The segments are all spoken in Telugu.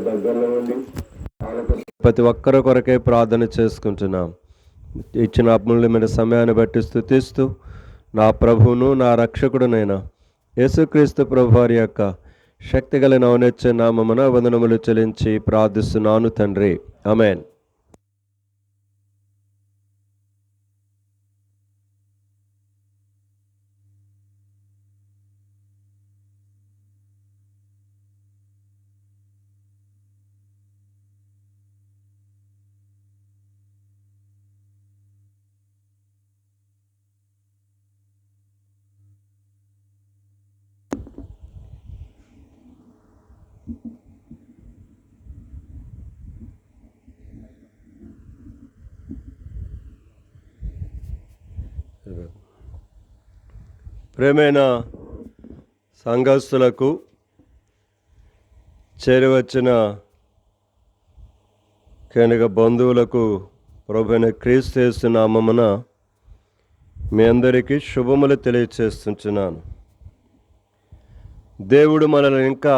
దగ్గరలో ఉండి ప్రతి ఒక్కరి కొరకే ప్రార్థన చేసుకుంటున్నాం. ఇచ్చిన అమూల్యమైన సమయాన్ని బట్టి స్తుతిస్తూ నా ప్రభువును నా రక్షకుడునైనా యేసుక్రీస్తు ప్రభు వారి యొక్క శక్తి గల ఔన్నత్య నామమున వందనములు చెల్లించి ప్రార్థిస్తున్నాను తండ్రి. ఆమేన్. ప్రేమైన సంఘస్థులకు, చేరివచ్చిన కేనిక బంధువులకు ప్రభువైన క్రీస్తు యేసు నామమున మీ అందరికీ శుభములు తెలియచేస్తున్నాను. దేవుడు మనల్ని ఇంకా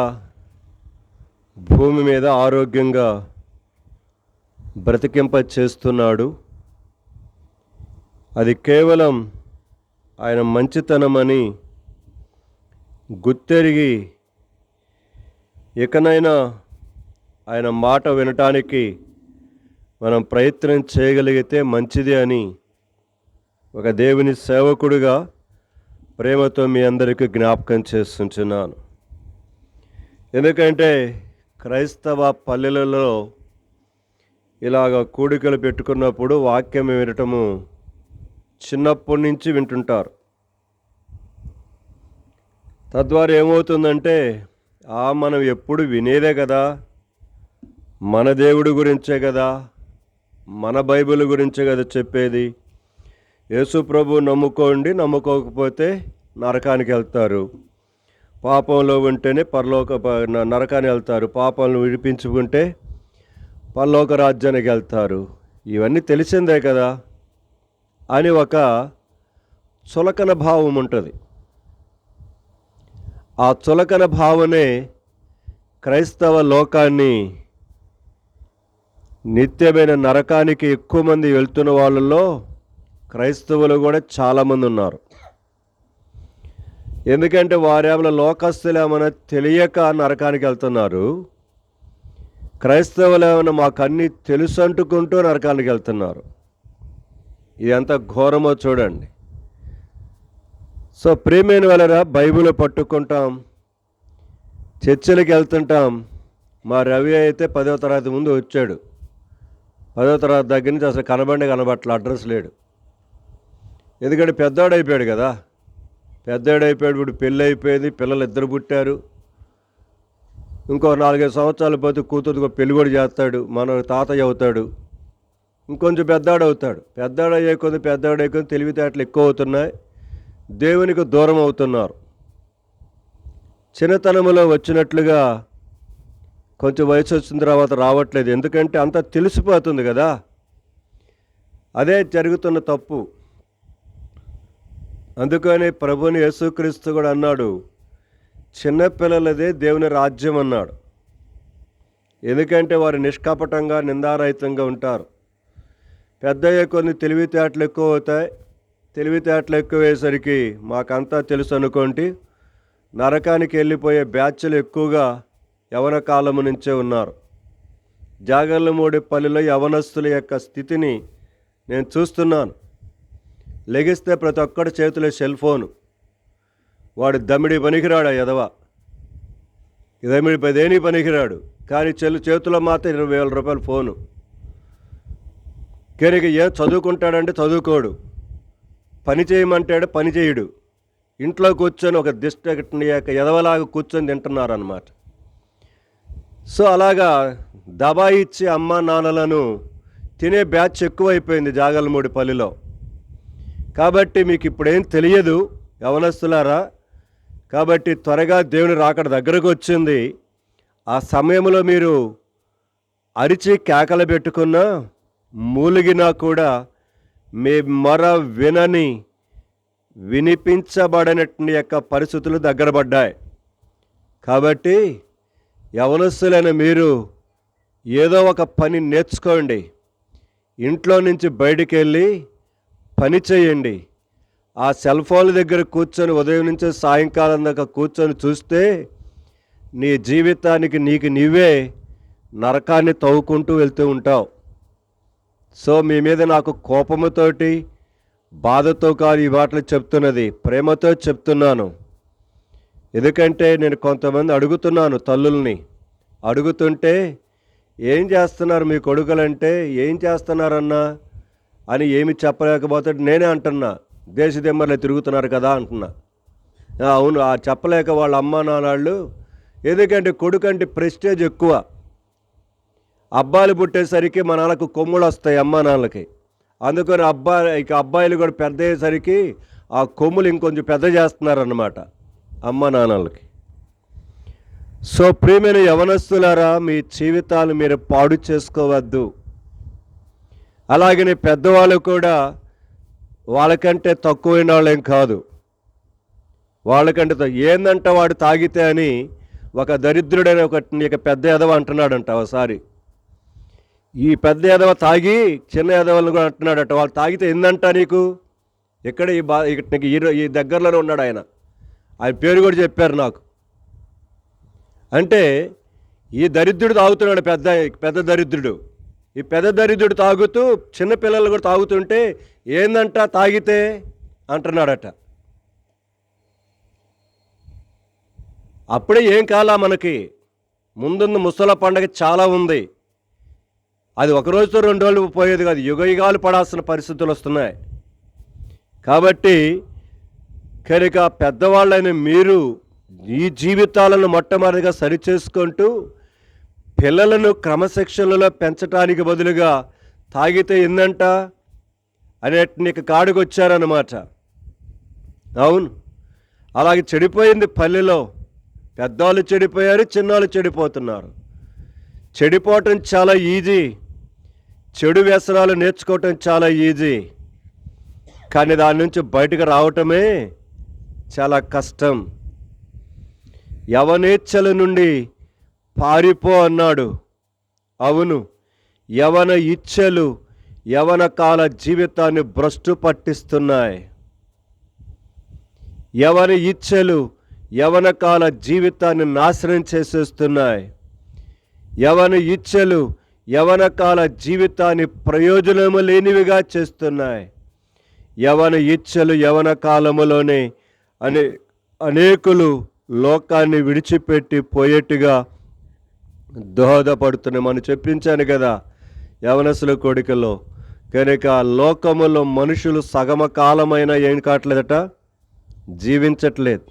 భూమి మీద ఆరోగ్యంగా బ్రతికింప చేస్తున్నాడు. అది కేవలం ఆయన మంచితనమని గుర్తెరిగి ఇకనైనా ఆయన మాట వినటానికి మనం ప్రయత్నం చేయగలిగితే మంచిది అని ఒక దేవుని సేవకుడిగా ప్రేమతో మీ అందరికీ జ్ఞాపకం చేస్తున్నాను. ఎందుకంటే క్రైస్తవ పల్లెలలో ఇలాగ కూడికలు పెట్టుకున్నప్పుడు వాక్యం వినటము చిన్నప్పటి నుంచి వింటుంటారు. తద్వారా ఏమవుతుందంటే మనం ఎప్పుడు వినేదే కదా, మన దేవుడి గురించే కదా, మన బైబిల్ గురించే కదా చెప్పేది. యేసు ప్రభు నమ్ముకోండి, నమ్ముకోకపోతే నరకానికి వెళ్తారు. పాపంలో ఉంటేనే నరకానికి వెళ్తారు. పాపంలో విడిపించుకుంటే పరలోక రాజ్యానికి వెళ్తారు. ఇవన్నీ తెలిసిందే కదా అని ఒక చులకన భావం ఉంటుంది. ఆ చులకన భావనే క్రైస్తవ లోకాన్ని నిత్యమైన నరకానికి ఎక్కువ మంది వెళ్తున్న వాళ్ళలో క్రైస్తవులు కూడా చాలామంది ఉన్నారు. ఎందుకంటే వారేమైనా లోకస్తులేమైనా తెలియక నరకానికి వెళ్తున్నారు. క్రైస్తవులు ఏమైనా మాకు అన్నీ తెలుసు అంటుకుంటూ నరకానికి వెళ్తున్నారు. ఇది ఎంత ఘోరమో చూడండి. సో ప్రియమైన వాళ్ళరా, బైబిల్ పట్టుకుంటాం, చర్చిలకు వెళ్తుంటాం. మా రవి అయితే 10వ తరగతి ముందు వచ్చాడు. 10వ తరగతి దగ్గర నుంచి అసలు కనబట్ల, అడ్రస్ లేడు. ఎందుకంటే పెద్దవాడు అయిపోయాడు కదా. పెద్దవాడు అయిపోయాడు. ఇప్పుడు పెళ్ళి అయిపోయింది, పిల్లలు 2 పుట్టారు. ఇంకో 4-5 సంవత్సరాలు పోతే కూతురుకు పెళ్ళి కూడా చేస్తాడు, మన తాతయ్య అవుతాడు. ఇంకొంచెం పెద్దవాడు అవుతాడు. పెద్దవాడు అయ్యే కొద్ది తెలివితేటలు ఎక్కువ అవుతున్నాయి, దేవునికి దూరం అవుతున్నారు. చిన్నతనంలో వచ్చినట్లుగా కొంచెం వయసు వచ్చిన తర్వాత రావట్లేదు. ఎందుకంటే అంత తెలిసిపోతుంది కదా. అదే జరుగుతున్న తప్పు. అందుకని ప్రభుని యేసుక్రీస్తు కూడా అన్నాడు, చిన్నపిల్లలదే దేవుని రాజ్యం అన్నాడు. ఎందుకంటే వారు నిష్కపటంగా నిందారహితంగా ఉంటారు. పెద్దయ్యే కొన్ని తెలివితేటలు ఎక్కువ అవుతాయి. తెలివితేటలు ఎక్కువయ్యేసరికి మాకంతా తెలుసు అనుకోండి, నరకానికి వెళ్ళిపోయే బ్యాచ్లు ఎక్కువగా యవన కాలము నుంచే ఉన్నారు. జాగర్లమూడిపల్లిలో యవనస్తుల యొక్క స్థితిని నేను చూస్తున్నాను. లెగిస్తే ప్రతి ఒక్కడి చేతిలో సెల్ ఫోను. వాడు దమిడి పనికిరాడు, ఎదవ దమిడి దేని పనికిరాడు, కానీ చేతిలో మాత్రం 20,000 రూపాయల ఫోను. కెరిగి చదువుకుంటాడంటే చదువుకోడు, పని చేయమంటాడు పని చేయడు. ఇంట్లో కూర్చొని ఒక ఎదవలాగా కూర్చొని తింటున్నారన్నమాట. సో అలాగా దబాయిచ్చి అమ్మ నాన్నలను తినే బ్యాచ్ ఎక్కువైపోయింది జాగర్లమూడిపల్లిలో. కాబట్టి మీకు ఇప్పుడేం తెలియదు యవనస్తులారా. కాబట్టి త్వరగా దేవుని రాకడ దగ్గరకు వచ్చింది. ఆ సమయంలో మీరు అరిచి కేకలు పెట్టుకున్నా, మూలిగినా కూడా మీ మొర వినిపించబడనటువంటి యొక్క పరిస్థితులు దగ్గర పడ్డాయి. కాబట్టి యవనస్తులైన మీరు ఏదో ఒక పని నేర్చుకోండి. ఇంట్లో నుంచి బయటికి వెళ్ళి పని చేయండి. ఆ సెల్ ఫోన్ దగ్గర కూర్చొని ఉదయం నుంచి సాయంకాలం దాకా కూర్చొని చూస్తే నీ జీవితానికి నీకు నీవే నరకాన్ని తవ్వుకుంటూ వెళ్తూ ఉంటావు. సో మీ మీద నాకు కోపముతోటి బాధతో కాదు ఈ మాటలు చెప్తున్నది, ప్రేమతో చెప్తున్నాను. ఎందుకంటే నేను కొంతమంది అడుగుతున్నాను, తల్లుల్ని అడుగుతుంటే ఏం చేస్తున్నారు మీ కొడుకులంటే, ఏం చేస్తున్నారన్నా అని ఏమి చెప్పలేకపోతే నేనే అంటున్నా, దేశదిమ్మర్లు తిరుగుతున్నారు కదా అంటున్నా. అవును, చెప్పలేక వాళ్ళ అమ్మ నాన్నళ్ళు, ఎందుకంటే కొడుకంటే ప్రెస్టేజ్ ఎక్కువ. అబ్బాయిలు పుట్టేసరికి మా నాన్నకు కొమ్ములు వస్తాయి అమ్మ నాన్నలకి, అందుకని అబ్బాయిలు కూడా పెద్ద అయ్యేసరికి ఆ కొమ్ములు ఇంకొంచెం పెద్ద చేస్తున్నారన్నమాట అమ్మ నాన్నలకి. సో ప్రియమైన యవనస్తులారా, మీ జీవితాలు మీరు పాడు చేసుకోవద్దు. అలాగనే పెద్దవాళ్ళు కూడా వాళ్ళకంటే తక్కువైన వాళ్ళేం కాదు. వాళ్ళకంటే ఏందంట వాడు తాగితే అని ఒక దరిద్రుడైన ఒక పెద్ద ఎదవ అంటున్నాడంట ఒకసారి. ఈ పెద్ద ఎదవ తాగి చిన్న ఎదవలను కూడా అంటున్నాడట, వాళ్ళు తాగితే ఏందంట నీకు. ఇక్కడ ఈ దగ్గరలోనే ఉన్నాడు ఆయన పేరు కూడా చెప్పారు నాకు. అంటే ఈ దరిద్రుడు తాగుతున్నాడు, పెద్ద దరిద్రుడు. ఈ పెద్ద దరిద్రుడు తాగుతూ చిన్నపిల్లలు కూడా తాగుతుంటే ఏందంట తాగితే అంటున్నాడట. అప్పుడే ఏం కాలా, మనకి ముందున్న ముసల పండగ చాలా ఉంది. అది ఒక రోజుతో 2 రోజులు పోయేది కాదు, యుగాలు పడాల్సిన పరిస్థితులు వస్తున్నాయి. కాబట్టి కనుక పెద్దవాళ్ళైన మీరు ఈ జీవితాలను మొట్టమొదటిగా సరిచేసుకుంటూ పిల్లలను క్రమశిక్షణలో పెంచడానికి బదులుగా తాగితే ఏందంట అనేటికి కాడికి వచ్చారన్నమాట. అవును, అలాగే చెడిపోయింది పల్లెలో. పెద్దవాళ్ళు చెడిపోయారు, చిన్నవాళ్ళు చెడిపోతున్నారు. చెడిపోవటం చాలా ఈజీ, చెడు వ్యసనాలు నేర్చుకోవటం చాలా ఈజీ, కానీ దాని నుంచి బయటకు రావటమే చాలా కష్టం. యవనేచ్ఛల నుండి పారిపో అన్నాడు. అవును, యవన ఇచ్ఛలు యవన కాల జీవితాన్ని భ్రష్టు పట్టిస్తున్నాయి. యవన ఇచ్ఛలు యవన కాల జీవితాన్ని నాశనం చేసేస్తున్నాయి. యవన ఇచ్ఛలు యవన కాల జీవితాన్ని ప్రయోజనము లేనివిగా చేస్తున్నాయి. యవన ఇచ్ఛలు యవన కాలములోనే అనేకులు లోకాన్ని విడిచిపెట్టి పోయేట్టుగా దోహదపడుతున్నాయి. మనం చెప్పించాను కదా యవనసుల కోడికలో. కనుక లోకములో మనుషులు సగమ కాలమైనా ఏం కావట్లేదట, జీవించట్లేదు.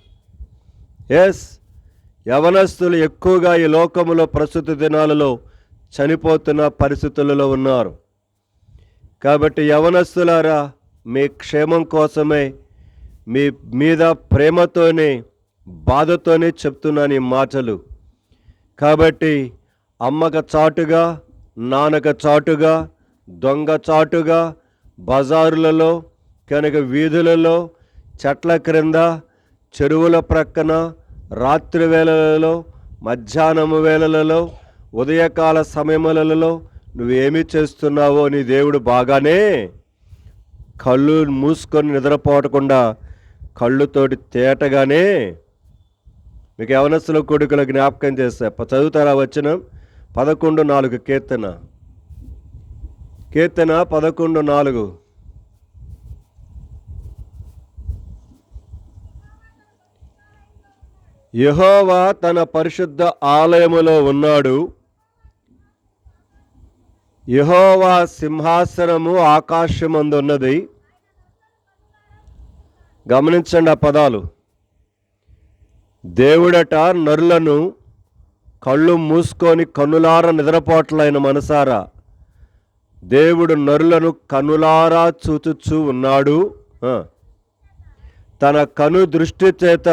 ఎస్, యవనస్తులు ఎక్కువగా ఈ లోకములో ప్రస్తుత దినాలలో చనిపోతున్న పరిస్థితులలో ఉన్నారు. కాబట్టి యవనస్తులారా, మీ క్షేమం కోసమే, మీ మీద ప్రేమతోనే బాధతోనే చెప్తున్నాను ఈ మాటలు. కాబట్టి అమ్మక చాటుగా, నాన్నక చాటుగా, దొంగ చాటుగా, బజారులలో, కనుక వీధులలో, చెట్ల క్రింద, చెరువుల ప్రక్కన, రాత్రి వేళలలో, మధ్యాహ్నము వేళలలో, ఉదయకాల సమయములలో నువ్వేమి చేస్తున్నావో నీ దేవుడు బాగానే కళ్ళు మూసుకొని నిద్రపోవటకుండా కళ్ళుతోటి తేటగానే మీకు యవనస్తుల కొడుకుల జ్ఞాపకం చేస్తా. చదువుతారా వచనం 11:4 కీర్తన 11:4. యెహోవా తన పరిశుద్ధ ఆలయములో ఉన్నాడు. యెహోవా సింహాసనము ఆకాశమందున్నది. గమనించండి ఆ పదాలు. దేవుడట నరులను కళ్ళు మూసుకొని కన్నులార నిద్రపోట్లైన మనసారా, దేవుడు నరులను కన్నులారా చూచుచూ ఉన్నాడు. తన కను దృష్టి చేత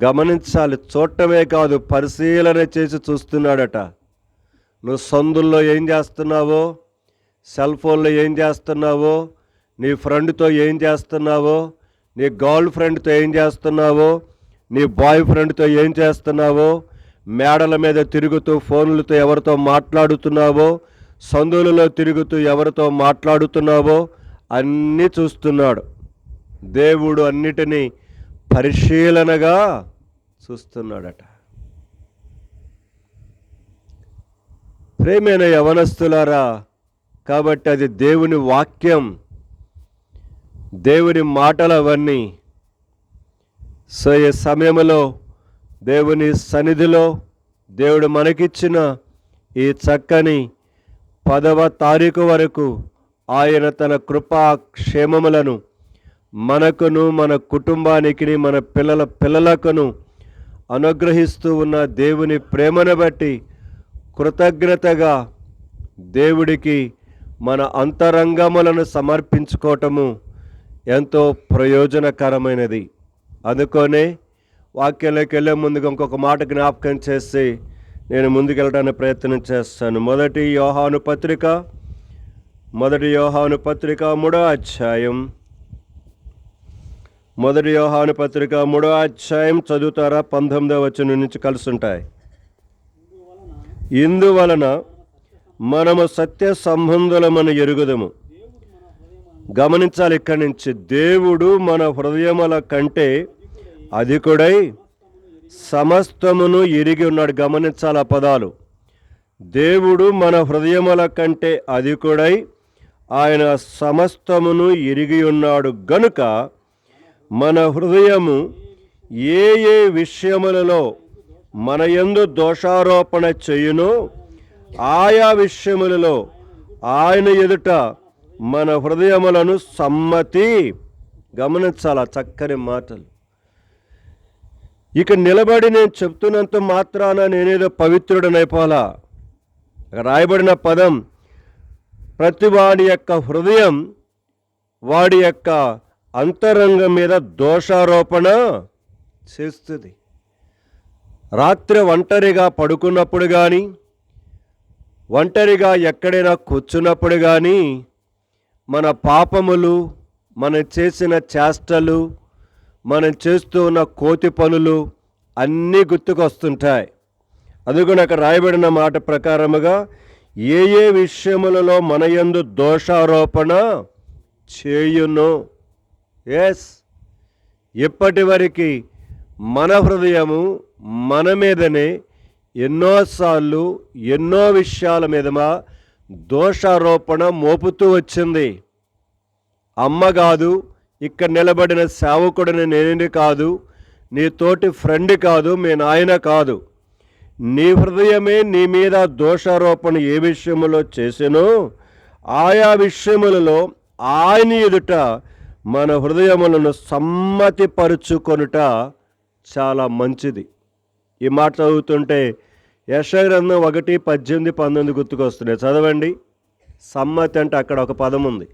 గమనించాలి, చూడటమే కాదు పరిశీలన చేసి చూస్తున్నాడట. నువ్వు సందుల్లో ఏం చేస్తున్నావో, సెల్ ఫోన్లో ఏం చేస్తున్నావో, నీ ఫ్రెండ్తో ఏం చేస్తున్నావో, నీ గర్ల్ ఫ్రెండ్తో ఏం చేస్తున్నావో, నీ బాయ్ ఫ్రెండ్తో ఏం చేస్తున్నావో, మేడల మీద తిరుగుతూ ఫోన్లతో ఎవరితో మాట్లాడుతున్నావో, సందులలో తిరుగుతూ ఎవరితో మాట్లాడుతున్నావో అన్నీ చూస్తున్నాడు. దేవుడు అన్నిటినీ పరిశీలనగా చూస్తున్నాడట. ప్రేమైన యవనస్తులారా, కాబట్టి అది దేవుని వాక్యం, దేవుని మాటలు అవన్నీ. సో ఈ సమయంలో దేవుని సన్నిధిలో దేవుడు మనకిచ్చిన ఈ చక్కని 10వ తారీఖు వరకు ఆయన తన కృపా క్షేమములను మనకును, మన కుటుంబానికి, మన పిల్లలకును అనుగ్రహిస్తూ ఉన్న దేవుని ప్రేమను బట్టి కృతజ్ఞతగా దేవుడికి మన అంతరంగములను సమర్పించుకోవటము ఎంతో ప్రయోజనకరమైనది. అందుకనే వాక్యంలోకి వెళ్ళే ముందుగా ఇంకొక మాట జ్ఞాపకం చేసి నేను ముందుకెళ్ళడానికి ప్రయత్నం చేస్తాను. మొదటి యోహాను పత్రిక 3వ అధ్యాయం. మొదటి యోహాను పత్రిక 3వ అధ్యాయం చదువుతారా? 19వ వచనం నుంచి కలిసి ఉంటాయి. ఇందువలన మనము సత్య సంబంధులమని ఎరుగుదము. గమనించాలి ఇక్కడి నుంచి, దేవుడు మన హృదయముల కంటే అధికుడై సమస్తమును ఎరిగి ఉన్నాడు. గమనించాలి ఆ పదాలు. దేవుడు మన హృదయముల కంటే అధికుడై ఆయన సమస్తమును ఎరిగి ఉన్నాడు గనుక మన హృదయము ఏ ఏ విషయములలో మన యందు దోషారోపణ చేయునో ఆయా విషయములలో ఆయన ఎదుట మన హృదయములను సమ్మతి. గమనించాలా చక్కని మాటలు. ఇక నిలబడి నేను చెప్తున్నంత మాత్రాన నేనేదో పవిత్రుడనైపోలా. రాయబడిన పదం ప్రతి వాడి యొక్క హృదయం వాడి యొక్క అంతరంగం మీద దోషారోపణ చేస్తుంది. రాత్రి ఒంటరిగా పడుకున్నప్పుడు కానీ, ఒంటరిగా ఎక్కడైనా కూర్చున్నప్పుడు కానీ మన పాపములు, మనం చేసిన చేష్టలు, మనం చేస్తూ ఉన్న కోతి పనులు అన్నీ గుర్తుకొస్తుంటాయి. అందుకని అక్కడ రాయబడిన మాట ప్రకారముగా ఏ ఏ విషయములలో మన యందు దోషారోపణ చేయును. ఎస్, ఇప్పటి వరకు మన హృదయము మన మీదనే ఎన్నోసార్లు ఎన్నో విషయాల మీద దోషారోపణ మోపుతూ వచ్చింది. అమ్మ కాదు, ఇక్కడ నిలబడిన సేవకుడిని నేను కాదు, నీ తోటి ఫ్రెండ్ కాదు, మీ నాయన కాదు, నీ హృదయమే నీ మీద దోషారోపణ ఏ విషయములో చేసినో ఆయా విషయములలో ఆయన ఎదుట మన హృదయములను సమ్మతిపరుచుకొనుట చాలా మంచిది. ఈ మాట చదువుతుంటే యెషయా గ్రంథం 1:18-19 గుర్తుకొస్తున్నాయి. చదవండి. సమ్మతి అంటే అక్కడ ఒక పదం ఉంది.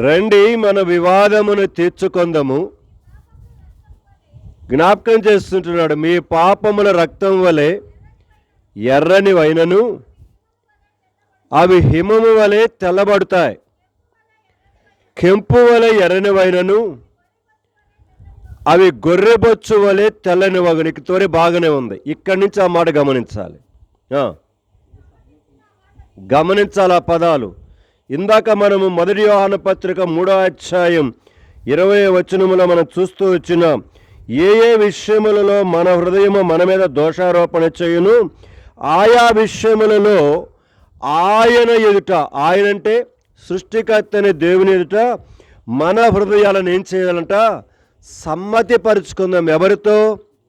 రండి మన వివాదమును తీర్చుకొందము. జ్ఞాపకం చేస్తుంటున్నాడు, మీ పాపముల రక్తం వలె ఎర్రని వైనను అవి హిమము వలె తెల్లబడతాయి, కెంపు వలె ఎర్రని వైనను అవి గొర్రెబొచ్చు వలె తెల్లని వగునికి. తోరి బాగానే ఉంది. ఇక్కడి నుంచి ఆ మాట గమనించాలి. గమనించాలి ఆ పదాలు. ఇందాక మనము మొదటి యోహాను పత్రిక 3వ అధ్యాయం 20వ వచనములో మనం చూస్తూ వచ్చినాం. ఏ ఏ విషయములలో మన హృదయము మన మీద దోషారోపణ చేయును ఆయా విషయములలో ఆయన ఎదుట, ఆయన అంటే సృష్టికర్తని దేవుని ఎదుట మన హృదయాలను ఏం చేయాలంట? సమ్మతిపరుచుకుందాం. ఎవరితో?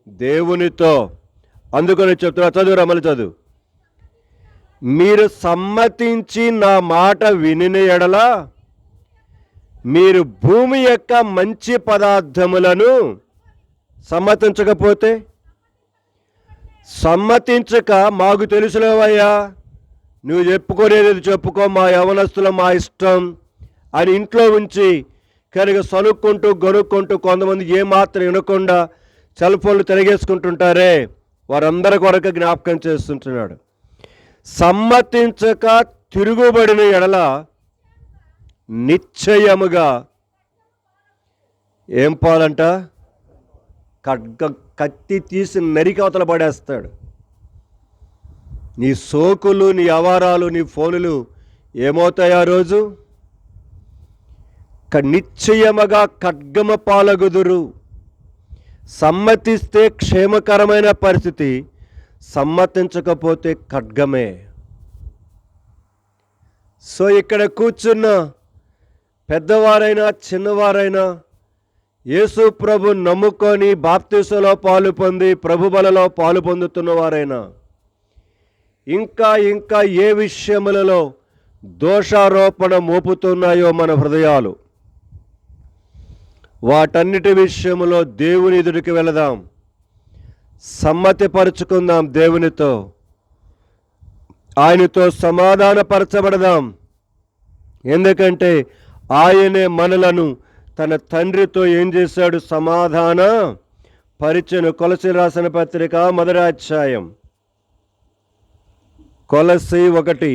దేవునితో. అందుకని చెప్తున్నా, చదువు రమలు చదువు. మీరు సమ్మతించి నా మాట వినిన ఎడల మీరు భూమి యొక్క మంచి పదార్థములను, సమ్మతించకపోతే, సమ్మతించక మాకు తెలుసులేవయ్యా, నువ్వు చెప్పుకోనేది చెప్పుకో, మా యవనస్తులు మా ఇష్టం అని ఇంట్లో ఉంచి కనుక సనుక్కుంటూ గొనుక్కుంటూ కొంతమంది ఏమాత్రం వినకుండా సెల్ ఫోన్లు తిరిగేసుకుంటుంటారే, వారందరి కొరకు జ్ఞాపకం చేస్తుంటున్నాడు. సమ్మతించక తిరుగుబడిన ఎడల నిశ్చయముగా ఏం పాలంట? కత్తి తీసి నరికి అవతల పడేస్తాడు. నీ సోకులు, నీ అవారాలు, నీ ఫోనులు ఏమవుతాయి ఆ రోజు? నిశ్చయముగా ఖడ్గమ పాలగుదురు. సమ్మతిస్తే క్షేమకరమైన పరిస్థితి, సమ్మతించకపోతే ఖడ్గమే. సో ఇక్కడ కూర్చున్న పెద్దవారైనా చిన్నవారైనా యేసు ప్రభు నమ్ముకొని బాప్తిసంలో పాలు పొంది ప్రభు బలలో పాలు పొందుతున్న వారైనా ఇంకా ఇంకా ఏ విషయములలో దోషారోపణ మోపుతున్నాయో మన హృదయాలు, వాటన్నిటి విషయములో దేవుని ఎదుటికి వెళదాం, సమ్మతిపరుచుకుందాం దేవునితో, ఆయనతో సమాధానపరచబడదాం. ఎందుకంటే ఆయనే మనలను తన తండ్రితో ఏం చేశాడు? సమాధాన పరిచెను. కొలసి రాసిన పత్రిక 1వ అధ్యాయం, కొలసి 1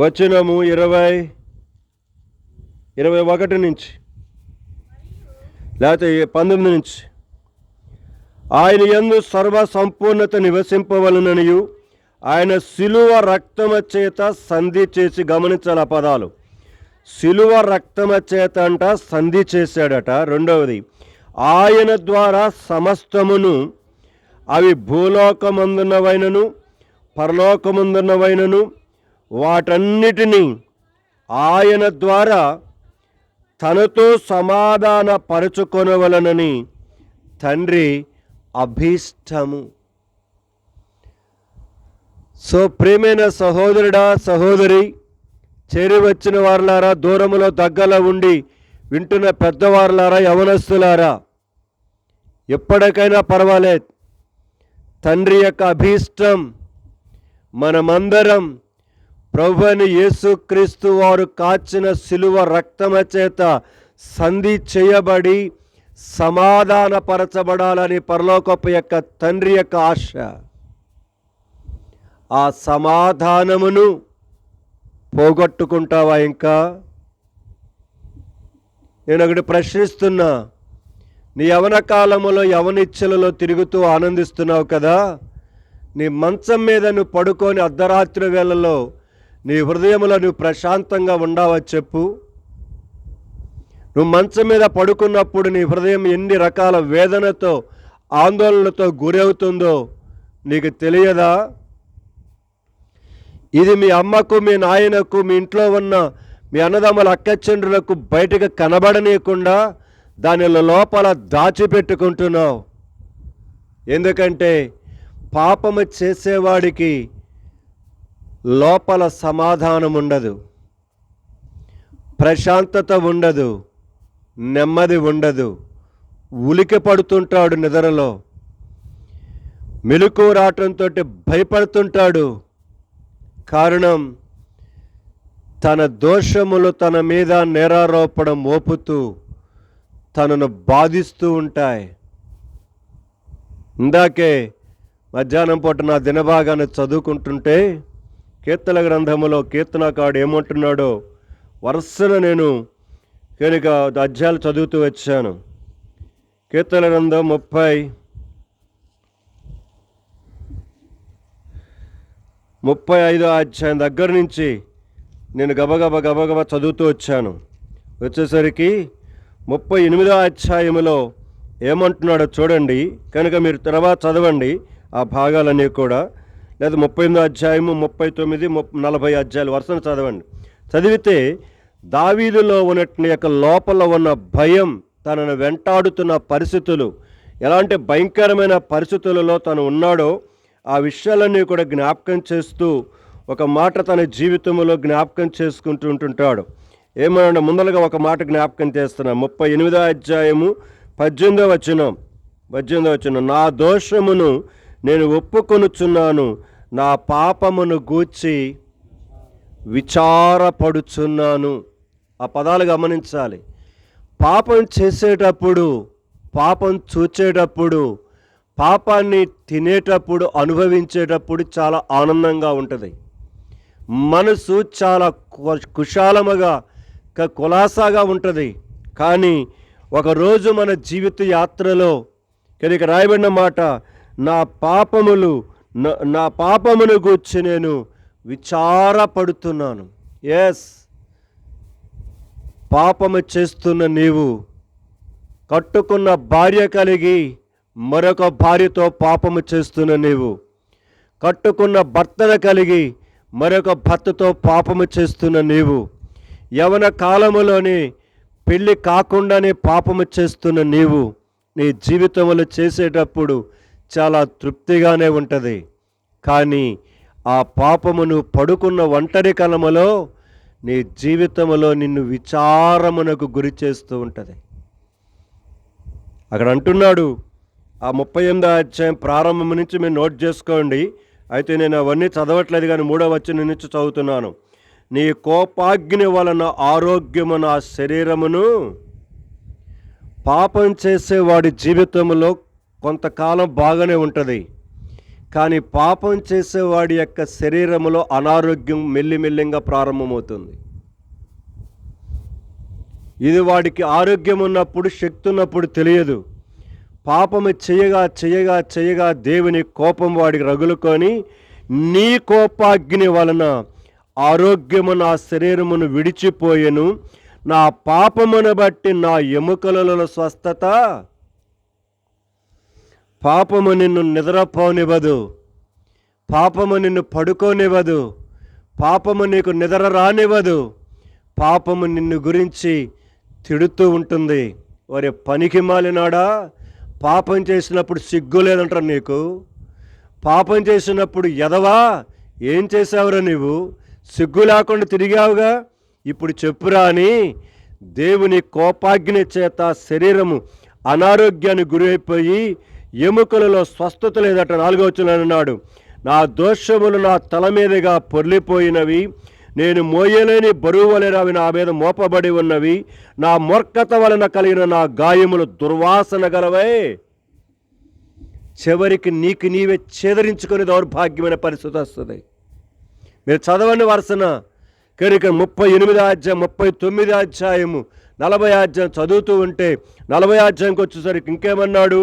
వచనము 21 నుంచి లేకపోతే 19 నుంచి. ఆయన యందు సర్వ సంపూర్ణత నివసింపవలననియు ఆయన శిలువ రక్తమ చేత సంధి చేసి, గమనించాలి ఆ పదాలు, శిలువ రక్తమ చేత అంట సంధి చేశాడట. రెండవది, ఆయన ద్వారా సమస్తమును, అవి భూలోకమందున్నవైనను పరలోకమందున్నవైనను, వాటన్నిటినీ ఆయన ద్వారా తనతో సమాధాన పరచుకొనవలనని తండ్రి అభీష్టము. సో ప్రియమైన సహోదరుడా, సహోదరి, చేరి వచ్చిన వారులారా, దూరములో దగ్గరలో ఉండి వింటున్న పెద్దవారులారా, యవనస్తులారా, ఎప్పటికైనా పర్వాలేదు, తండ్రి యొక్క అభీష్టం మనమందరం ప్రభువైన యేసుక్రీస్తు వారు కాచిన శిలువ రక్తమ చేత సంధి చేయబడి సమాధానపరచబడాలని పరలోకపు యొక్క తండ్రి యొక్క ఆశ. ఆ సమాధానమును పోగొట్టుకుంటావా? ఇంకా నేను ఒకటి ప్రశ్నిస్తున్నా, నీ యవన కాలములో యవనిచ్చలలో తిరుగుతూ ఆనందిస్తున్నావు కదా, నీ మంచం మీద నువ్వు పడుకొని అర్ధరాత్రి వేళలో నీ హృదయంలో నువ్వు ప్రశాంతంగా ఉండవా చెప్పు? నువ్వు మంచం మీద పడుకున్నప్పుడు నీ హృదయం ఎన్ని రకాల వేదనతో ఆందోళనతో గురవుతుందో నీకు తెలియదా? ఇది మీ అమ్మకు, మీ నాయనకు, మీ ఇంట్లో ఉన్న మీ అన్నదమ్ముల అక్కచెండ్రులకు బయటకు కనబడనీయకుండా దానిలో లోపల దాచిపెట్టుకుంటున్నావు. ఎందుకంటే పాపము చేసేవాడికి లోపల సమాధానం ఉండదు, ప్రశాంతత ఉండదు, నెమ్మది ఉండదు, ఉలికి పడుతుంటాడు, నిద్రలో మెలకు రావటంతో భయపడుతుంటాడు. కారణం, తన దోషములు తన మీద నేరారోపణ మోపుతూ తనను బాధిస్తూ ఉంటాయి. ఇందాకే మధ్యాహ్నం పూట నా దినభాగాన్ని చదువుకుంటుంటే కీర్తన గ్రంథములో కీర్తనకాడు ఏమంటున్నాడో వరుసను నేను కనుక అధ్యాయాలు చదువుతూ వచ్చాను. కీర్తన గ్రంథం 35వ అధ్యాయం దగ్గర నుంచి నేను గబగబా చదువుతూ వచ్చాను. వచ్చేసరికి 38వ అధ్యాయములో ఏమంటున్నాడో చూడండి. కనుక మీరు తర్వాత చదవండి ఆ భాగాలన్నీ కూడా, లేదా 38వ అధ్యాయము 39, 40 అధ్యాయాలు వరుసను చదవండి. చదివితే దావీదులో ఉన్నట్టు యొక్క లోపల ఉన్న భయం, తనను వెంటాడుతున్న పరిస్థితులు, ఎలాంటి భయంకరమైన పరిస్థితులలో తను ఉన్నాడో ఆ విషయాలన్నీ కూడా జ్ఞాపకం చేస్తూ ఒక మాట తన జీవితంలో జ్ఞాపకం చేసుకుంటూ ఉంటుంటాడు. ఏమన్నా ముందలుగా ఒక మాట జ్ఞాపకం చేస్తున్నా. 38వ అధ్యాయము 18వ వచనం, నా దోషమును నేను ఒప్పుకొనుచున్నాను, నా పాపమును గూర్చి విచారపడుచున్నాను. ఆ పదాలు గమనించాలి. పాపం చేసేటప్పుడు, పాపం చూచేటప్పుడు, పాపాన్ని తినేటప్పుడు, అనుభవించేటప్పుడు చాలా ఆనందంగా ఉంటుంది. మనసు చాలా కుశాలముగా కులాసాగా ఉంటుంది. కానీ ఒకరోజు మన జీవిత యాత్రలో ఇక్కడ రాయబడిన మాట, నా పాపమును గూర్చి నేను విచారపడుతున్నాను. ఎస్, పాపము చేస్తున్న నీవు కట్టుకున్న భార్య కలిగి మరొక భార్యతో పాపము చేస్తున్న నీవు, కట్టుకున్న భర్తను కలిగి మరొక భర్తతో పాపము చేస్తున్న నీవు, యవన కాలములోని పెళ్ళి కాకుండానే పాపము చేస్తున్న నీవు, నీ జీవితంలో చేసేటప్పుడు చాలా తృప్తిగానే ఉంటుంది. కానీ ఆ పాపమును పడుకున్న ఒంటరి కాలములో నీ జీవితంలో నిన్ను విచారమునకు గురి చేస్తూ ఉంటుంది. అక్కడ అంటున్నాడు, ఆ 38వ అధ్యాయం ప్రారంభం నుంచి మీరు నోట్ చేసుకోండి. అయితే నేను అవన్నీ చదవట్లేదు, కానీ 3వ వచనం నుంచి చదువుతున్నాను. నీ కోపాగ్ని వలన ఆరోగ్యము నా శరీరమును. పాపం చేసేవాడి జీవితంలో కొంతకాలం బాగానే ఉంటుంది, కానీ పాపం చేసేవాడి యొక్క శరీరములో అనారోగ్యం మెల్లిమెల్లిగా ప్రారంభమవుతుంది. ఇది వాడికి ఆరోగ్యం ఉన్నప్పుడు, శక్తి ఉన్నప్పుడు తెలియదు. పాపము చేయగా చేయగా చేయగా దేవుని కోపం వాడికి రగులుకొని, నీ కోపాగ్ని వలన ఆరోగ్యము నా శరీరమును విడిచిపోయెను, నా పాపమును బట్టి నా ఎముకలలో స్వస్థత. పాపము నిన్ను నిద్రపోనివ్వదు, పాపము నిన్ను పడుకోనివ్వదు, పాపము నీకు నిద్ర రానివ్వదు. పాపము నిన్ను గురించి తిడుతూ ఉంటుంది. ఒరే పనికి మాలినాడా, పాపం చేసినప్పుడు సిగ్గు లేదంటారు నీకు, పాపం చేసినప్పుడు ఎదవా ఏం చేసావురా నీవు, సిగ్గు లేకుండా తిరిగావుగా, ఇప్పుడు చెప్పురా అని దేవుని కోపాగ్ని చేత శరీరము అనారోగ్యానికి గురైపోయి ఎముకలలో స్వస్థత లేదట. 4వ వచనం అన్నాడు, నా దోషములు నా తల మీదుగా పొర్లిపోయినవి, నేను మోయలేని బరువు వలె అవి నా మీద మోపబడి ఉన్నవి, నా మూర్ఖత వలన కలిగిన నా గాయములు దుర్వాసన గలవై. చివరికి నీకు నీవే ఛేదరించుకునే దౌర్భాగ్యమైన పరిస్థితి వస్తుంది. మీరు చదవండి వరుసన. కనుక 38వ అధ్యాయం, 39వ అధ్యాయము, 40వ అధ్యాయం చదువుతూ ఉంటే 40వ అధ్యాయంకి వచ్చేసరికి ఇంకేమన్నాడు?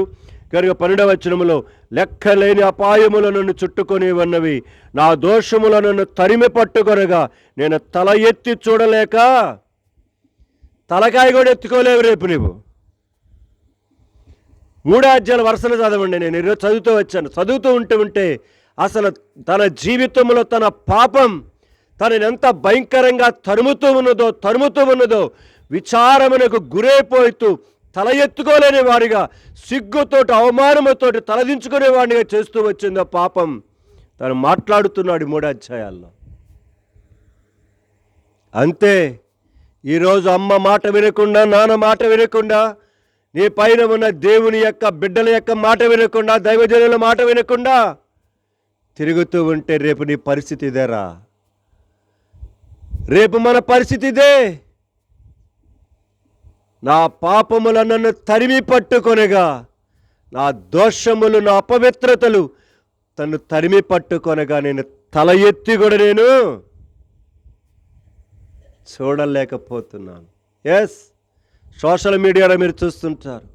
కనుక 12వ వచనములో, లెక్కలేని అపాయములు నన్ను చుట్టుకొని ఉన్నవి, నా దోషములు నన్ను తరిమి పట్టుకొనగా నేను తల ఎత్తి చూడలేక. తలకాయ కూడా ఎత్తుకోలేవు రేపు నీవు. 3 అధ్యాయాల వరుసలు చదవండి. నేను ఈరోజు చదువుతూ వచ్చాను. చదువుతూ ఉంటే అసలు తన జీవితంలో తన పాపం తనని ఎంత భయంకరంగా తరుముతూ ఉన్నదో విచారమునకు గురైపోతూ తల ఎత్తుకోలేని వాడిగా, సిగ్గుతోటి అవమానముతోటి తలదించుకునే వాడిగా చేస్తూ వచ్చింది ఆ పాపం. తను మాట్లాడుతున్నాడు 3 అధ్యాయాల్లో. అంతే, ఈరోజు అమ్మ మాట వినకుండా, నాన్న మాట వినకుండా, నీ పైన ఉన్న దేవుని యొక్క బిడ్డల యొక్క మాట వినకుండా, దైవజనుల మాట వినకుండా తిరుగుతూ ఉంటే రేపు నీ పరిస్థితి ఇదేరా. రేపు మన పరిస్థితి ఇదే. నా పాపముల నన్ను తరిమి పట్టుకొనగా, నా దోషములు నా అపవిత్రతలు తను తరిమి పట్టుకొనగా నేను తల ఎత్తి కూడా నేను చూడలేకపోతున్నాను. ఎస్, సోషల్ మీడియాలో మీరు చూస్తుంటారు.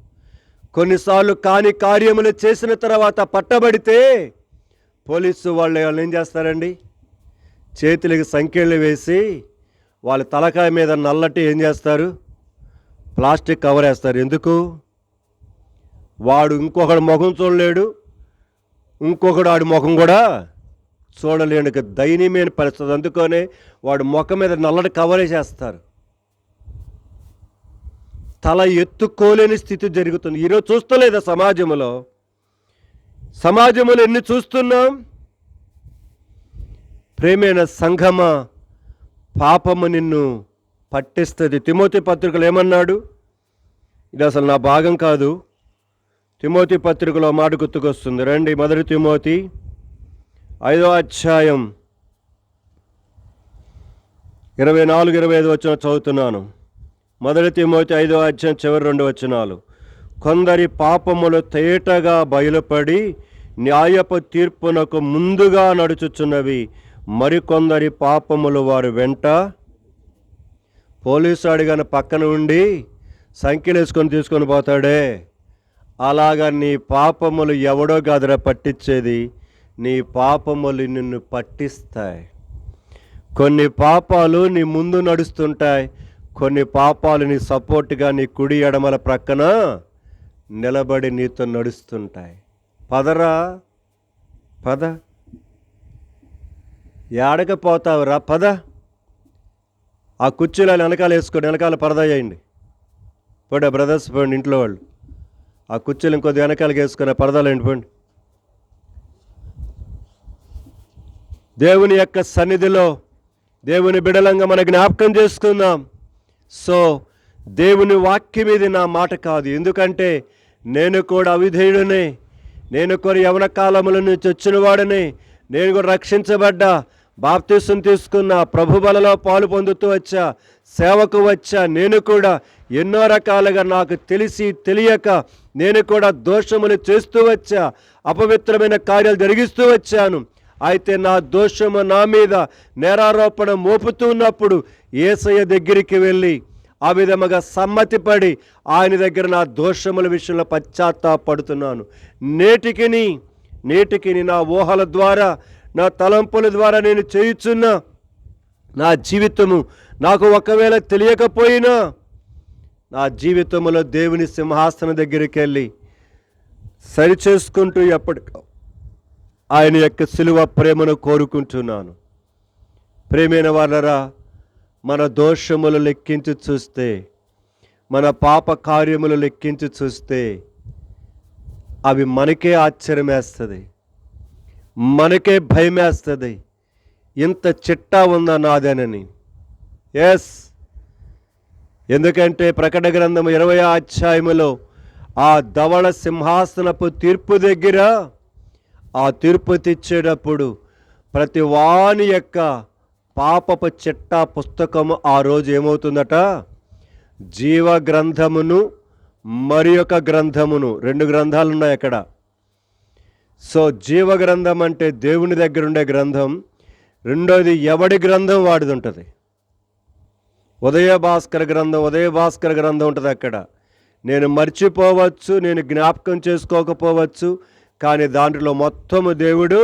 కొన్నిసార్లు కాని కార్యములు చేసిన తర్వాత పట్టబడితే పోలీసు వాళ్ళు ఏం చేస్తారండి, చేతులకి సంఖ్యలు వేసి వాళ్ళ తలకాయ మీద నల్లటి ఏం చేస్తారు, ప్లాస్టిక్ కవర్ వేస్తారు. ఎందుకు? వాడు ఇంకొకడు ముఖం చూడలేడు, ఇంకొకడు ఆడి ముఖం కూడా చూడలేడు. దయనీయమైన పరిస్థితి. అందుకనే వాడు ముఖం మీద నల్లటి కవర్ వేసేస్తారు. తల ఎత్తుకోలేని స్థితి జరుగుతుంది. ఈరోజు చూస్తలేదా సమాజంలో ఎన్ని చూస్తున్నాం? ప్రేమైన సంఘమా, పాపము నిన్ను పట్టిస్తుంది. తిమోతి పత్రికలో ఏమన్నాడు? ఇది అసలు నా భాగం కాదు. తిమోతి పత్రికలో మాట గుర్తుకొస్తుంది. రండి, 1 తిమోతి 5వ అధ్యాయం 24-25 వచనం చదువుతున్నాను. 1 తిమోతి 5వ అధ్యాయం చివరి 2 వచనాలు. కొందరి పాపములు తేటగా బయలుపడి న్యాయపు తీర్పునకు ముందుగా నడుచుచున్నవి, మరికొందరి పాపములు వారు వెంట పోలీసు అడిగాను పక్కన ఉండి సంఖ్యలు వేసుకొని తీసుకొని పోతాడే, అలాగా నీ పాపములు ఎవడో కాదురా పట్టించేది, నీ పాపములు నిన్ను పట్టిస్తాయి. కొన్ని పాపాలు నీ ముందు నడుస్తుంటాయి, కొన్ని పాపాలు నీ సపోర్ట్గా నీ కుడి ఎడమల ప్రక్కన నిలబడి నీతో నడుస్తుంటాయి. పదరా పద, ఏడకపోతావురా పద. ఆ కుర్చీలో వెనకాల వేసుకొని వెనకాల పరదా చేయండి. పోండి బ్రదర్స్, పోండి ఇంట్లో వాళ్ళు, ఆ కుర్చీలు ఇంకొద్ది వెనకాలకి వేసుకుని పరదాలు ఎండిపోండి. దేవుని యొక్క సన్నిధిలో దేవుని బిడలంగా మన జ్ఞాపకం చేసుకుందాం. సో దేవుని వాక్యం ఇది నా మాట కాదు, ఎందుకంటే నేను కూడా అవిధేయుడనే, నేను కూడా యవన కాలముల నుంచి వచ్చిన వాడని, నేను కూడా రక్షించబడ్డా, బాప్తిసం తీసుకున్న, ప్రభు బలలో పాలు పొందుతూ వచ్చా, సేవకు వచ్చా. నేను కూడా ఎన్నో రకాలుగా నాకు తెలిసి తెలియక నేను కూడా దోషములు చేస్తూ వచ్చా, అపవిత్రమైన కార్యాలు జరిగిస్తూ వచ్చాను. అయితే నా దోషము నా మీద నేరారోపణ మోపుతున్నప్పుడు యేసయ్య దగ్గరికి వెళ్ళి ఆ విధముగా సమ్మతిపడి ఆయన దగ్గర నా దోషముల విషయంలో పశ్చాత్తాపడుతున్నాను. నేటికి నా ఊహల ద్వారా, నా తలంపుల ద్వారా నేను చేయుచున్న నా జీవితము నాకు ఒకవేళ తెలియకపోయినా నా జీవితంలో దేవుని సింహాసనం దగ్గరికి వెళ్ళి సరిచేసుకుంటూ ఎప్పటికో ఆయన యొక్క సిలువ ప్రేమను కోరుకుంటున్నాను. ప్రేమైన వాళ్ళరా, మన దోషములు లెక్కించి చూస్తే, మన పాప కార్యములు లెక్కించి చూస్తే అవి మనకే ఆశ్చర్యం వేస్తుంది, మనకే భయం వేస్తుంది. ఇంత చిట్టా ఉందా నాదేనని. ఎస్, ఎందుకంటే ప్రకటన గ్రంథం 20వ అధ్యాయములో ఆ ధవళ సింహాసనపు తీర్పు దగ్గర ఆ తీర్పు తెచ్చేటప్పుడు ప్రతి వాని యొక్క పాపపు చిట్టా పుస్తకము ఆ రోజు ఏమవుతుందట, జీవ గ్రంథమును మరి ఒక గ్రంథమును, 2 గ్రంథాలు ఉన్నాయి అక్కడ. సో జీవ గ్రంథం అంటే దేవుని దగ్గర ఉండే గ్రంథం, రెండోది ఎవడి గ్రంథం వాడిది ఉంటుంది. ఉదయ భాస్కర గ్రంథం ఉంటుంది అక్కడ. నేను మర్చిపోవచ్చు, నేను జ్ఞాపకం చేసుకోకపోవచ్చు, కానీ దాంట్లో మొత్తము దేవుడు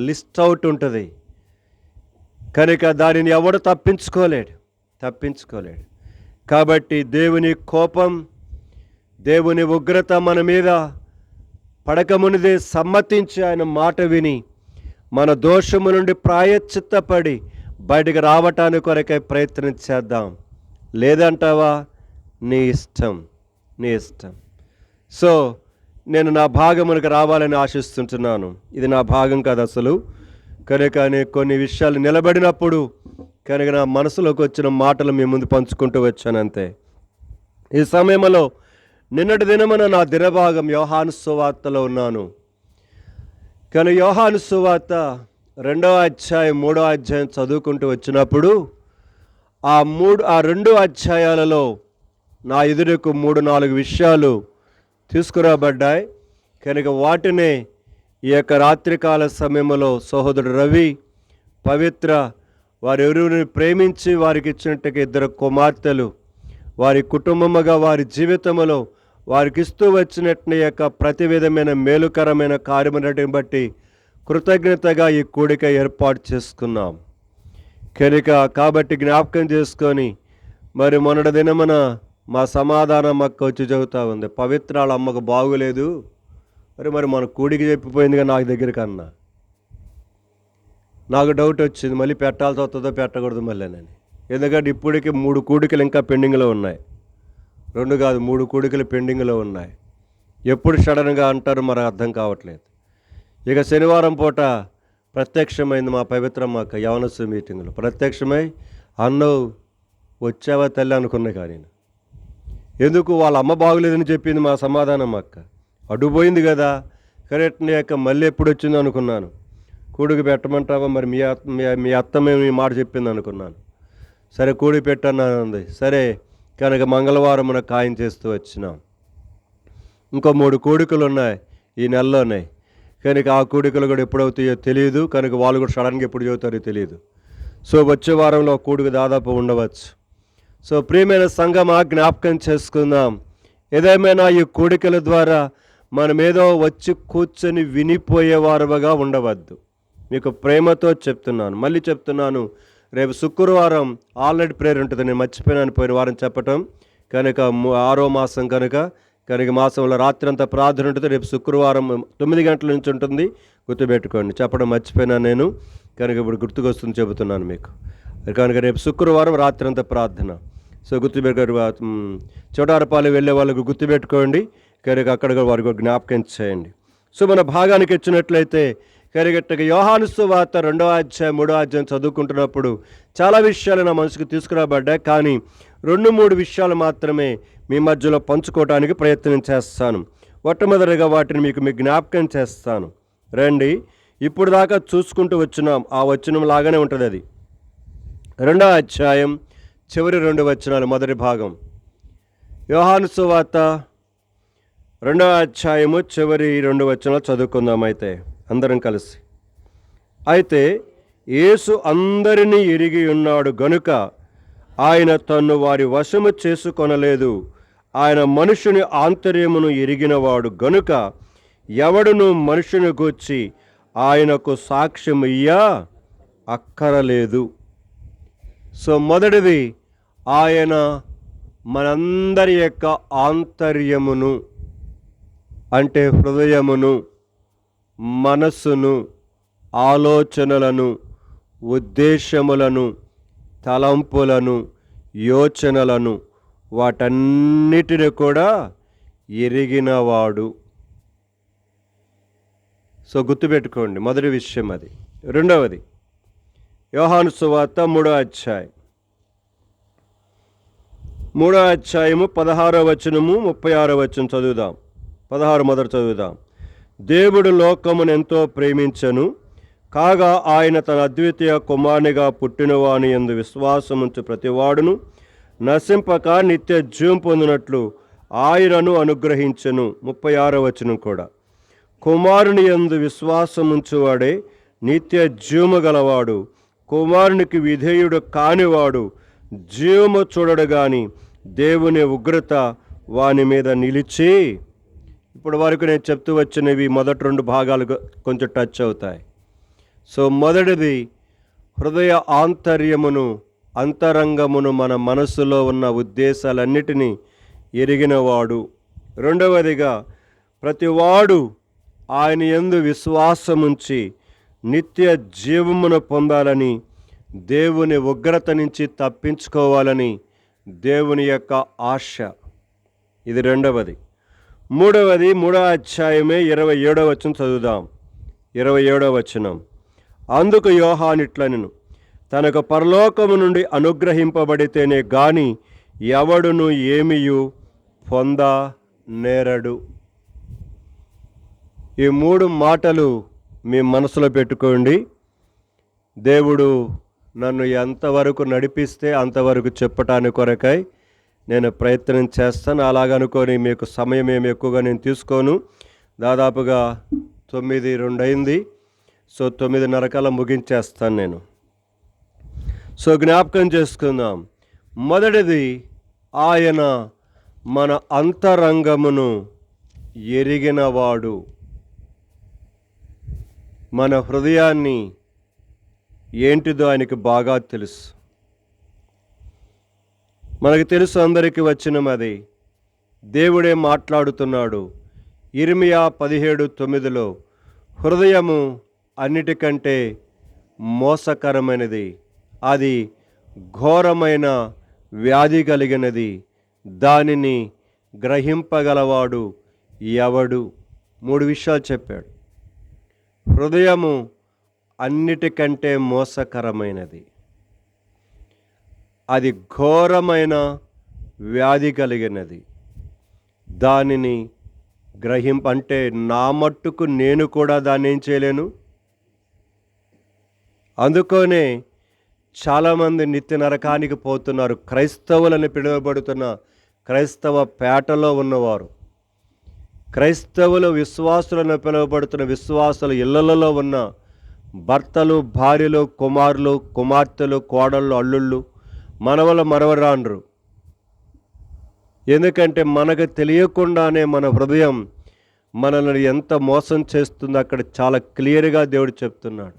లిస్ట్ అవుట్ ఉంటుంది కనుక దానిని ఎవడు తప్పించుకోలేడు. కాబట్టి దేవుని కోపం, దేవుని ఉగ్రత మన మీద పడకమునిదే సమ్మతించి ఆయన మాట విని మన దోషము నుండి ప్రాయశ్చిత్తపడి బయటకు రావటానికి కొరకై ప్రయత్నం చేద్దాం. లేదంటావా, నీ ఇష్టం. సో నేను నా భాగమునికి రావాలని ఆశిస్తుంటున్నాను. ఇది నా భాగం కాదు అసలు, కనుక నేను కొన్ని విషయాలు నిలబడినప్పుడు కనుక నా మనసులోకి వచ్చిన మాటలు మీ ముందు పంచుకుంటూ వచ్చానంతే. ఈ సమయంలో నిన్నటి దినమున నా దినభాగం యోహాను సువార్తలో ఉన్నాను. కానీ యోహాను సువార్త 2వ అధ్యాయం 3వ అధ్యాయం చదువుకుంటూ వచ్చినప్పుడు ఆ 2 అధ్యాయాలలో నా ఎదురుకు 3-4 విషయాలు తీసుకురాబడ్డాయి. కనుక వాటినే ఈ యొక్క రాత్రికాల సమయంలో సహోదరుడు రవి పవిత్ర వారెవరిని ప్రేమించి వారికి ఇచ్చినట్టుగా 2 కుమార్తెలు వారి కుటుంబముగా వారి జీవితంలో వారికి ఇస్తూ వచ్చినట్టు యొక్క ప్రతి విధమైన మేలుకరమైన కార్యములను బట్టి కృతజ్ఞతగా ఈ కూడిక ఏర్పాటు చేసుకున్నాం. కాబట్టి జ్ఞాపకం చేసుకొని మరి మొన్నటి దినమున మా సమాధానం అక్క వచ్చి చెబుతూ ఉంది, పవిత్రాల అమ్మకు బాగులేదు, మరి మన కూడికి చెప్పిపోయిందిగా నాకు దగ్గర కన్నా. నాకు డౌట్ వచ్చింది, మళ్ళీ పెట్టాల్సి వస్తుందో పెట్టకూడదు మళ్ళీ అని. ఎందుకంటే ఇప్పటికి 3 కూడికలు ఇంకా పెండింగ్లో ఉన్నాయి. 2 కాదు 3 కూడికలు పెండింగ్లో ఉన్నాయి. ఎప్పుడు సడన్గా అంటారు మరి అర్థం కావట్లేదు. ఇక శనివారం పూట ప్రత్యక్షమైంది మా పవిత్రమ్మ అక్క యవనస్సు మీటింగ్లో ప్రత్యక్షమై, అన్నో వచ్చావా తల్లి అనుకున్నా. కానీ ఎందుకు వాళ్ళ అమ్మ బాగులేదని చెప్పింది మా సమాధానం అక్క. అడ్డుపోయింది కదా, కరెక్ట్ అక్క మళ్ళీ ఎప్పుడు వచ్చింది అనుకున్నాను. కూడికి పెట్టమంటావా, మరి మీ అత్త మేము ఈ మాట చెప్పింది అనుకున్నాను. సరే కూడి పెట్టన్నానంది. సరే కనుక మంగళవారం ఖాయం చేస్తూ వచ్చినాం. ఇంకో 3 కూడికలు ఉన్నాయి ఈ నెలలోనే. కనుక ఆ కూడికలు కూడా ఎప్పుడవుతాయో తెలియదు. కనుక వాళ్ళు కూడా సడన్గా ఎప్పుడు చదువుతారో తెలియదు. సో వచ్చే వారంలో కూడిక దాదాపు ఉండవచ్చు. సో ప్రియమైన సంఘమా, జ్ఞాపకం చేసుకుందాం. ఏదేమైనా ఈ కూడికల ద్వారా మనమేదో వచ్చి కూర్చొని వినిపోయేవారుగా ఉండవద్దు. మీకు ప్రేమతో చెప్తున్నాను, మళ్ళీ చెప్తున్నాను. రేపు శుక్రవారం ఆల్రెడీ ప్రేయర్ ఉంటుంది. నేను మర్చిపోయినాను పోయిన వారం చెప్పటం. కనుక 6వ మాసం కనుక మాసంలో రాత్రి అంతా ప్రార్థన ఉంటుంది. రేపు శుక్రవారం 9 గంటల నుంచి ఉంటుంది. గుర్తుపెట్టుకోండి, చెప్పడం మర్చిపోయినాను నేను. కనుక ఇప్పుడు గుర్తుకొస్తుంది, చెబుతున్నాను మీకు. కనుక రేపు శుక్రవారం రాత్రి అంతా ప్రార్థన. సో గుర్తుపెట్టుకో, చోటారపాలు వెళ్ళే వాళ్ళకు గుర్తుపెట్టుకోండి. కనుక అక్కడ వారికి జ్ఞాపకం చేయండి. సో మన భాగానికి ఇచ్చినట్లయితే కరిగట్టగా యోహాను సువార్త 2వ అధ్యాయం 3వ అధ్యాయం చదువుకుంటున్నప్పుడు చాలా విషయాలు నా మనసుకు తీసుకురాబడ్డాయి. కానీ 2-3 విషయాలు మాత్రమే మీ మధ్యలో పంచుకోవడానికి ప్రయత్నం చేస్తాను. మొట్టమొదటిగా వాటిని మీకు జ్ఞాపకం చేస్తాను. రండి, ఇప్పుడు దాకా చూసుకుంటూ వచ్చినాం. ఆ వచనం లాగానే ఉంటుంది. అది 2వ అధ్యాయం చివరి 2 వచనాలు, మొదటి భాగం. యోహాను సువార్త 2వ అధ్యాయము చివరి 2 వచనాలు చదువుకుందాం అయితే అందరం కలిసి. అయితే యేసు అందరినీ ఎరిగి ఉన్నాడు గనుక ఆయన తన్ను వారి వశము చేసుకొనలేదు. ఆయన మనుషుని ఆంతర్యమును ఎరిగినవాడు గనుక ఎవడును మనుషుని గూర్చి ఆయనకు సాక్ష్యం ఇయ్యా అక్కరలేదు. సో మొదటిది, ఆయన మనందరి యొక్క ఆంతర్యమును, అంటే హృదయమును, మనస్సును, ఆలోచనలను, ఉద్దేశములను, తలంపులను, యోచనలను, వాటన్నిటిని కూడా ఎరిగినవాడు. సో గుర్తుపెట్టుకోండి, మొదటి విషయం అది. రెండవది, యోహాను సువార్త 3వ అధ్యాయం 3వ అధ్యాయము 16వ వచనము 36వ వచనం చదువుదాం. 16 మొదట చదువుదాం. దేవుడు లోకమును ఎంతో ప్రేమించెను, కాగా ఆయన తన అద్వితీయ కుమారునిగా పుట్టినవాని యందు విశ్వాసముంచు ప్రతివాడును నశింపక నిత్య జీవం పొందినట్లు ఆయనను అనుగ్రహించెను. 36వ వచనం కూడా, కుమారుని యందు విశ్వాసముంచువాడే నిత్య జీవము గలవాడు. కుమారునికి విధేయుడు కానివాడు జీవము చూడడు గాని దేవుని ఉగ్రత వాని మీద నిలిచి. ఇప్పుడు వరకు నేను చెప్తూ వచ్చినవి మొదటి 2 భాగాలు కొంచెం టచ్ అవుతాయి. సో మొదటిది, హృదయ ఆంతర్యమును, అంతరంగమును, మన మనసులో ఉన్న ఉద్దేశాలన్నిటినీ ఎరిగినవాడు. రెండవదిగా, ప్రతివాడు ఆయన యందు విశ్వాసముంచి నిత్య జీవమును పొందాలని, దేవుని ఉగ్రత నుంచి తప్పించుకోవాలని దేవుని యొక్క ఆశ. ఇది రెండవది. మూడవది, 3వ అధ్యాయమే 27వ వచనం చదువుదాం. 27వ వచనం, అందుకు యోహాను ఇట్లనెను, తనకు పరలోకము నుండి అనుగ్రహింపబడితేనే గాని ఎవడును ఏమియు పొంద నేరడు. ఈ 3 మాటలు మీ మనసులో పెట్టుకోండి. దేవుడు నన్ను ఎంతవరకు నడిపిస్తే అంతవరకు చెప్పటానికి కొరకై నేను ప్రయత్నం చేస్తాను. అలాగనుకొని మీకు సమయం ఏమి ఎక్కువగా నేను తీసుకోను. దాదాపుగా 9:02 అయింది. సో 9:30 కల్లా ముగించేస్తాను నేను. సో జ్ఞాపకం చేసుకుందాం. మొదటిది, ఆయన మన అంతరంగమును ఎరిగినవాడు. మన హృదయాన్ని ఏంటిదో ఆయనకి బాగా తెలుసు. మనకు తెలుసు, అందరికీ వచ్చినది. దేవుడే మాట్లాడుతున్నాడు. ఇర్మియా 17:9లో, హృదయము అన్నిటికంటే మోసకరమైనది, అది ఘోరమైన వ్యాధి కలిగినది, దానిని గ్రహింపగలవాడు ఎవడు. 3 విషయాలు చెప్పాడు. హృదయము అన్నిటికంటే మోసకరమైనది, అది ఘోరమైన వ్యాధి కలిగినది, దానిని అంటే నా మట్టుకు నేను కూడా దాన్ని ఏం చేయలేను. అందుకనే చాలామంది నిత్య నరకానికి పోతున్నారు. క్రైస్తవులని పిలువబడుతున్న క్రైస్తవ పేటలో ఉన్నవారు, క్రైస్తవులు విశ్వాసులను పిలువబడుతున్న విశ్వాసుల ఇళ్లలో ఉన్న భర్తలు, భార్యలు, కుమారులు, కుమార్తెలు, కోడళ్ళు, అల్లుళ్ళు, మనవలు, మనవరాండ్రు, ఎందుకంటే మనకు తెలియకుండానే మన హృదయం మనల్ని ఎంత మోసం చేస్తుందో అక్కడ చాలా క్లియర్గా దేవుడు చెప్తున్నాడు.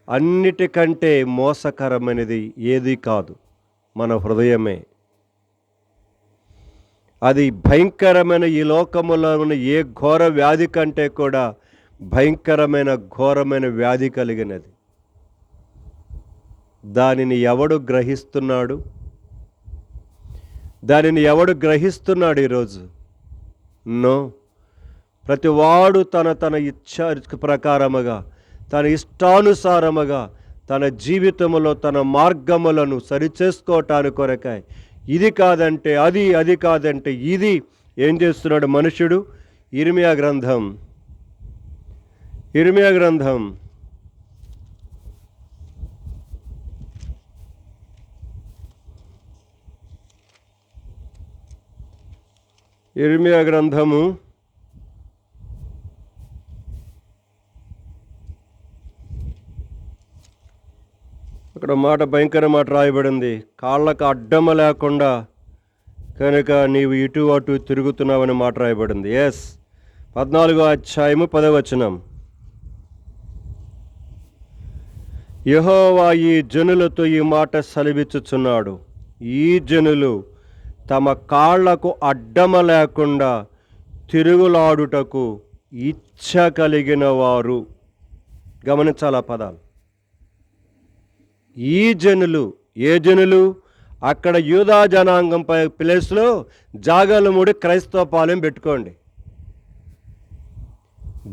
అన్నిటికంటే మోసకరమైనది ఏది కాదు, మన హృదయమే. అది భయంకరమైన, ఈ లోకములో ఉన్న ఏ ఘోర వ్యాధి కంటే కూడా భయంకరమైన ఘోరమైన వ్యాధి కలిగినది. దానిని ఎవడు గ్రహిస్తున్నాడు? దానిని ఎవడు గ్రహిస్తున్నాడు ఈరోజు? నో. ప్రతివాడు తన ఇచ్చ ప్రకారముగా, తన ఇష్టానుసారముగా తన జీవితంలో తన మార్గములను సరిచేసుకోవటానికి కొరకాయ ఇది కాదంటే అది, అది కాదంటే ఇది ఏం చేస్తున్నాడు మనుషుడు? ఇర్మియా గ్రంథం ఇర్మియా గ్రంథము అక్కడ మాట, భయంకర మాట రాయబడింది. కాళ్ళకు అడ్డమ లేకుండా కనుక నీవు ఇటు అటు తిరుగుతున్నావని మాట రాయబడింది. 14వ అధ్యాయము 10వ వచనం. యెహోవా ఈ జనులతో ఈ మాట సెలవిచ్చుచున్నాడు, ఈ జనులు తమ కాళ్లకు అడ్డమ లేకుండా తిరుగులాడుటకు ఇచ్చ కలిగిన వారు. గమనించాల పదాలు. ఈ జనులు, ఏ జనులు? అక్కడ యూదా జనాంగం ప్లేస్లో జాగలమూడి క్రైస్తవ పాలెం పెట్టుకోండి,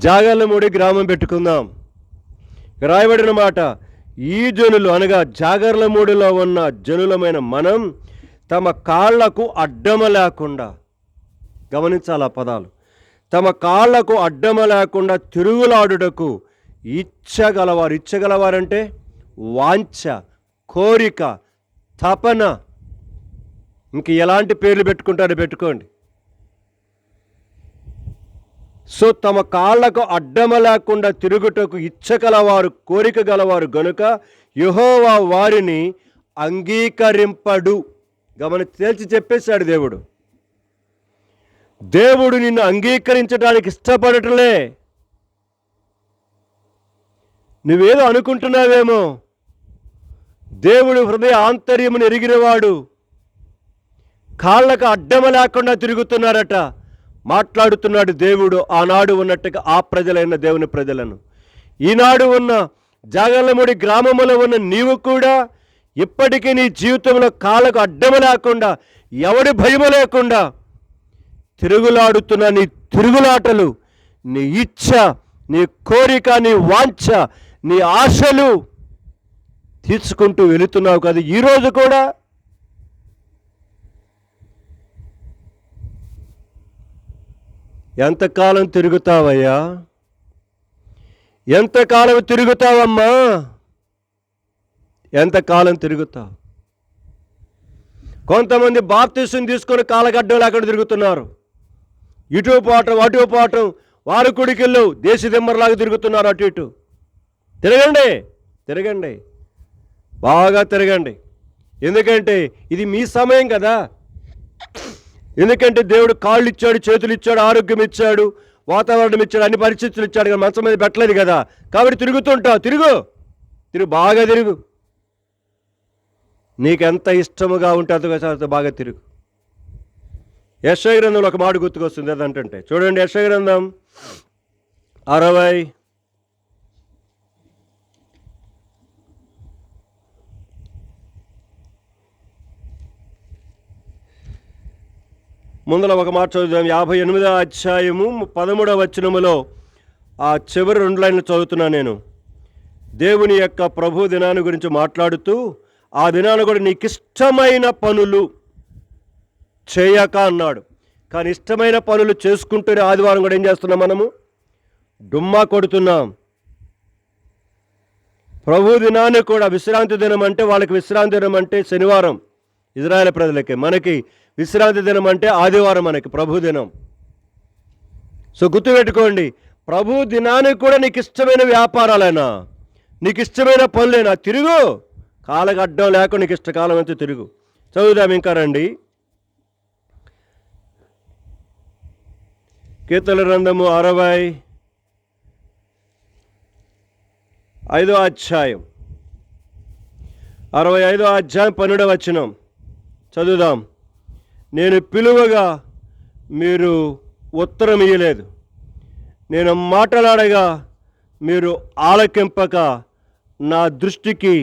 జాగలమూడి గ్రామం పెట్టుకుందాం. రాయబడిన మాట, ఈ జనులు అనగా జాగర్లమూడిలో ఉన్న జనులమైన మనం తమ కాళ్లకు అడ్డమ లేకుండా, గమనించాల పదాలు, తమ కాళ్లకు అడ్డమ లేకుండా తిరుగులాడుటకు ఇచ్చగలవారు. ఇచ్చగలవారంటే వాంఛ, కోరిక, తపన, ఇంక ఎలాంటి పేర్లు పెట్టుకుంటారో పెట్టుకోండి. సో తమ కాళ్లకు అడ్డమ లేకుండా తిరుగుటకు ఇచ్చగలవారు, కోరిక గలవారు గనుక యెహోవా వారిని అంగీకరింపడు. తేల్చి చెప్పేశాడు దేవుడు. దేవుడు నిన్ను అంగీకరించడానికి ఇష్టపడటలే. నువ్వేదో అనుకుంటున్నావేమో. దేవుడు హృదయ ఆంతర్యమును ఎరిగినవాడు. కాళ్ళకు అడ్డమ లేకుండా తిరుగుతున్నారట. మాట్లాడుతున్నాడు దేవుడు ఆనాడు ఉన్నట్టుగా ఆ ప్రజలైన దేవుని ప్రజలను. ఈనాడు ఉన్న జాగర్లమూడి గ్రామములో ఉన్న నీవు కూడా ఇప్పటికీ నీ జీవితంలో కాళ్ళకు అడ్డమ లేకుండా, ఎవడి భయము లేకుండా తిరుగులాడుతున్న నీ తిరుగులాటలు, నీ ఇచ్ఛ, నీ కోరిక, నీ వాంఛ, నీ ఆశలు తీర్చుకుంటూ వెళుతున్నావు కదా ఈరోజు కూడా. ఎంతకాలం తిరుగుతావయ్యా? ఎంతకాలం తిరుగుతావమ్మా? ఎంతకాలం తిరుగుతావు? కొంతమంది బాప్తిసం తీసుకొని కాలగడ్డం లేకుండా తిరుగుతున్నారు. ఇటు పోవటం అటు పోవటం, వారు కుడికిళ్ళు దేశీ దిమ్మర్లాగా తిరుగుతున్నారు. అటు ఇటు తిరగండి, తిరగండి, బాగా తిరగండి. ఎందుకంటే ఇది మీ సమయం కదా. ఎందుకంటే దేవుడు కాళ్ళు ఇచ్చాడు, చేతులు ఇచ్చాడు, ఆరోగ్యం ఇచ్చాడు, వాతావరణం ఇచ్చాడు, అన్ని పరిస్థితులు ఇచ్చాడు కదా. మంచం మీద పెట్టలేదు కదా. కాబట్టి తిరుగుతుంటావు. తిరుగు, బాగా తిరుగు. నీకెంత ఇష్టముగా ఉంటే అంత బాగా తిరుగు. యెషయా గ్రంథంలో ఒక మాట గుర్తుకొస్తుంది. అదంటే చూడండి, యెషయా గ్రంథం 60 ముందర ఒక మాట చదువుదాం. 58వ అధ్యాయము 13వ వచనములో ఆ చివరి 2 లైన్లు చదువుతున్నా నేను. దేవుని యొక్క ప్రభు దినాన్ని గురించి మాట్లాడుతూ, ఆ దినాన్ని కూడా నీకు ఇష్టమైన పనులు చేయక అన్నాడు. కానీ ఇష్టమైన పనులు చేసుకుంటూనే ఆదివారం కూడా ఏం చేస్తున్నాం? మనము డుమ్మా కొడుతున్నాం. ప్రభు దినాన్ని కూడా, విశ్రాంతి దినం అంటే వాళ్ళకి విశ్రాంతి దినం అంటే శనివారం ఇజ్రాయేల్ ప్రజలకి, మనకి విశ్రాంతి దినం అంటే ఆదివారం, మనకి ప్రభు దినం. సో గుర్తుపెట్టుకోండి, ప్రభు దినానికి కూడా నీకు ఇష్టమైన వ్యాపారాలైనా, నీకు ఇష్టమైన పనులైనా తిరుగు. కాలగడ్డం లేకుండా నీకు ఇష్టకాలం అంతా తిరుగు. చదువుదాం ఇంకా రండి. కీర్తనల గ్రంథము 65వ అధ్యాయం 12వ వచనం చదువుదాం. నేను పిలువగా మీరు ఉత్తరం ఇయ్యలేదు, నేను మాట్లాడగా మీరు ఆలకింపక నా దృష్టికి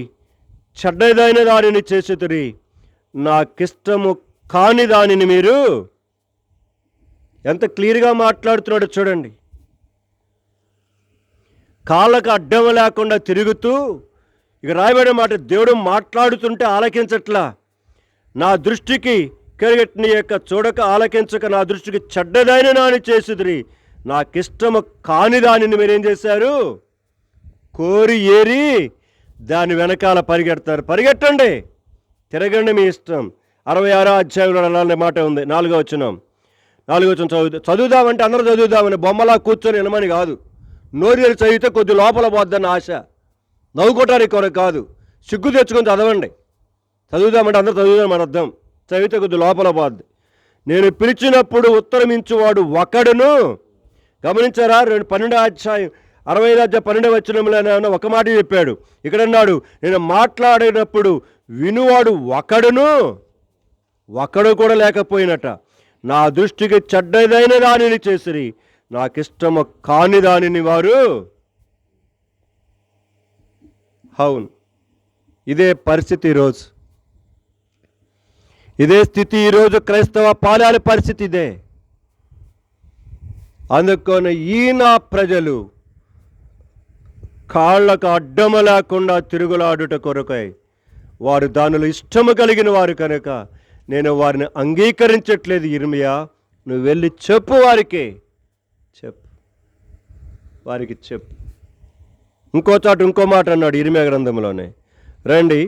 చెడ్డదైన దానిని చేసితిరి, నాకిష్టము కాని దానిని మీరు. ఎంత క్లియర్గా మాట్లాడుతున్నాడో చూడండి. కాళ్ళకు అడ్డం లేకుండా తిరుగుతూ, ఇక రాయబడిన మాట, దేవుడు మాట్లాడుతుంటే ఆలకించట్లా. నా దృష్టికి కెరగట్ని యొక్క చూడక ఆలకించక నా దృష్టికి చెడ్డదైన దాని చేసిదిరి, నాకిష్టము కాని దానిని మీరేం చేశారు? కోరి ఏరి దాని వెనకాల పరిగెట్టండి, తిరగండి, మీ ఇష్టం. 66వ అధ్యాయంలో అలాంటి మాట ఉంది. 4వ వచనం చదువుదామంటే అందరూ చదువుదామని, బొమ్మలా కూర్చొని వినమని కాదు. నోరు చదివితే కొద్ది లోపల పోద్దన్న ఆశ, నవ్వుకోవటానికి కొరకు కాదు. సిగ్గు తెచ్చుకొని చదవండి. చదువుదామంటే అందరూ చదువుదామని అర్థం. చదివితే కొద్ది లోపల పోద్ది. నేను పిలిచినప్పుడు ఉత్తరమించువాడు ఒకడును. గమనించారా? 12వ అధ్యాయం 12వ వచనంలో ఒక మాట చెప్పాడు. ఇక్కడ అన్నాడు, నేను మాట్లాడినప్పుడు వినువాడు ఒకడు కూడా లేకపోయినట. నా దృష్టికి చెడ్డదైన దానిని చేసిరి, నాకిష్టము కాని దానిని వారు. అవును, ఇదే పరిస్థితి ఈరోజు. ఇదే స్థితి ఈరోజు క్రైస్తవ పాలాల పరిస్థితి ఇదే. అందుకని నా ప్రజలు కాళ్ళకు అడ్డము లేకుండా తిరుగులాడుట కొరకై వారు దానిలో ఇష్టము కలిగిన వారు కనుక నేను వారిని అంగీకరించట్లేదు. ఇర్మియా, నువ్వు వెళ్ళి చెప్పు, వారికి చెప్పు. ఇంకో మాట అన్నాడు ఇర్మియా గ్రంథంలోనే. రండి,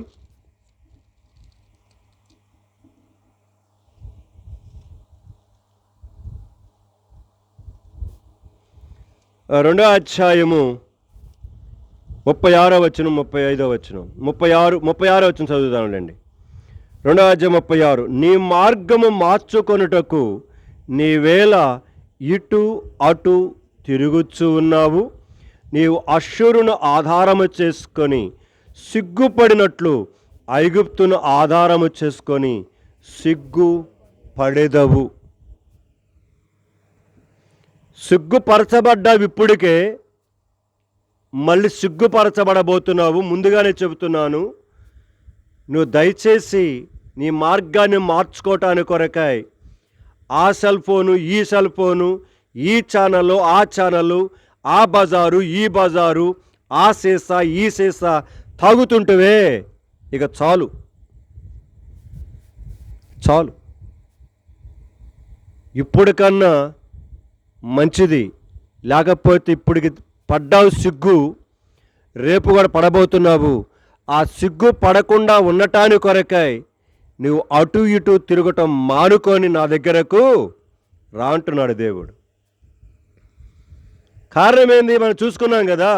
రెండో అధ్యాయము 36వ వచనం 35వ వచనం 36వ వచనం చదువుతానులేండి. 2వ అధ్యాయం 36. నీ మార్గము మార్చుకొనుటకు నీవేళ ఇటు అటు తిరుగుచూ ఉన్నావు, నీవు అష్షూరును ఆధారము చేసుకొని సిగ్గుపడినట్లు ఐగుప్తును ఆధారము చేసుకొని సిగ్గుపడెదవు. సిగ్గుపరచబడ్డావు, ఇప్పటికే మళ్ళీ సిగ్గుపరచబడబోతున్నావు. ముందుగానే చెబుతున్నాను, నువ్వు దయచేసి నీ మార్గాన్ని మార్చుకోవటానికి కొరకాయ ఆ సెల్ ఫోను, ఈ సెల్ ఫోను, ఈ ఛానళ్ళు, ఆ ఛానళ్ళు, ఆ బజారు, ఈ బజారు, ఆ సీసా, ఈ సీసా తాగుతుంటవే. ఇక చాలు. ఇప్పటికన్నా మంచిది. లేకపోతే ఇప్పటికి పడ్డావు సిగ్గు, రేపు కూడా పడబోతున్నావు. ఆ సిగ్గు పడకుండా ఉండటానికి కొరకై నువ్వు అటు ఇటు తిరగటం మానుకొని నా దగ్గరకు రా అంటున్నాడు దేవుడు. కారణం ఏంది? మనం చూసుకున్నాం కదా,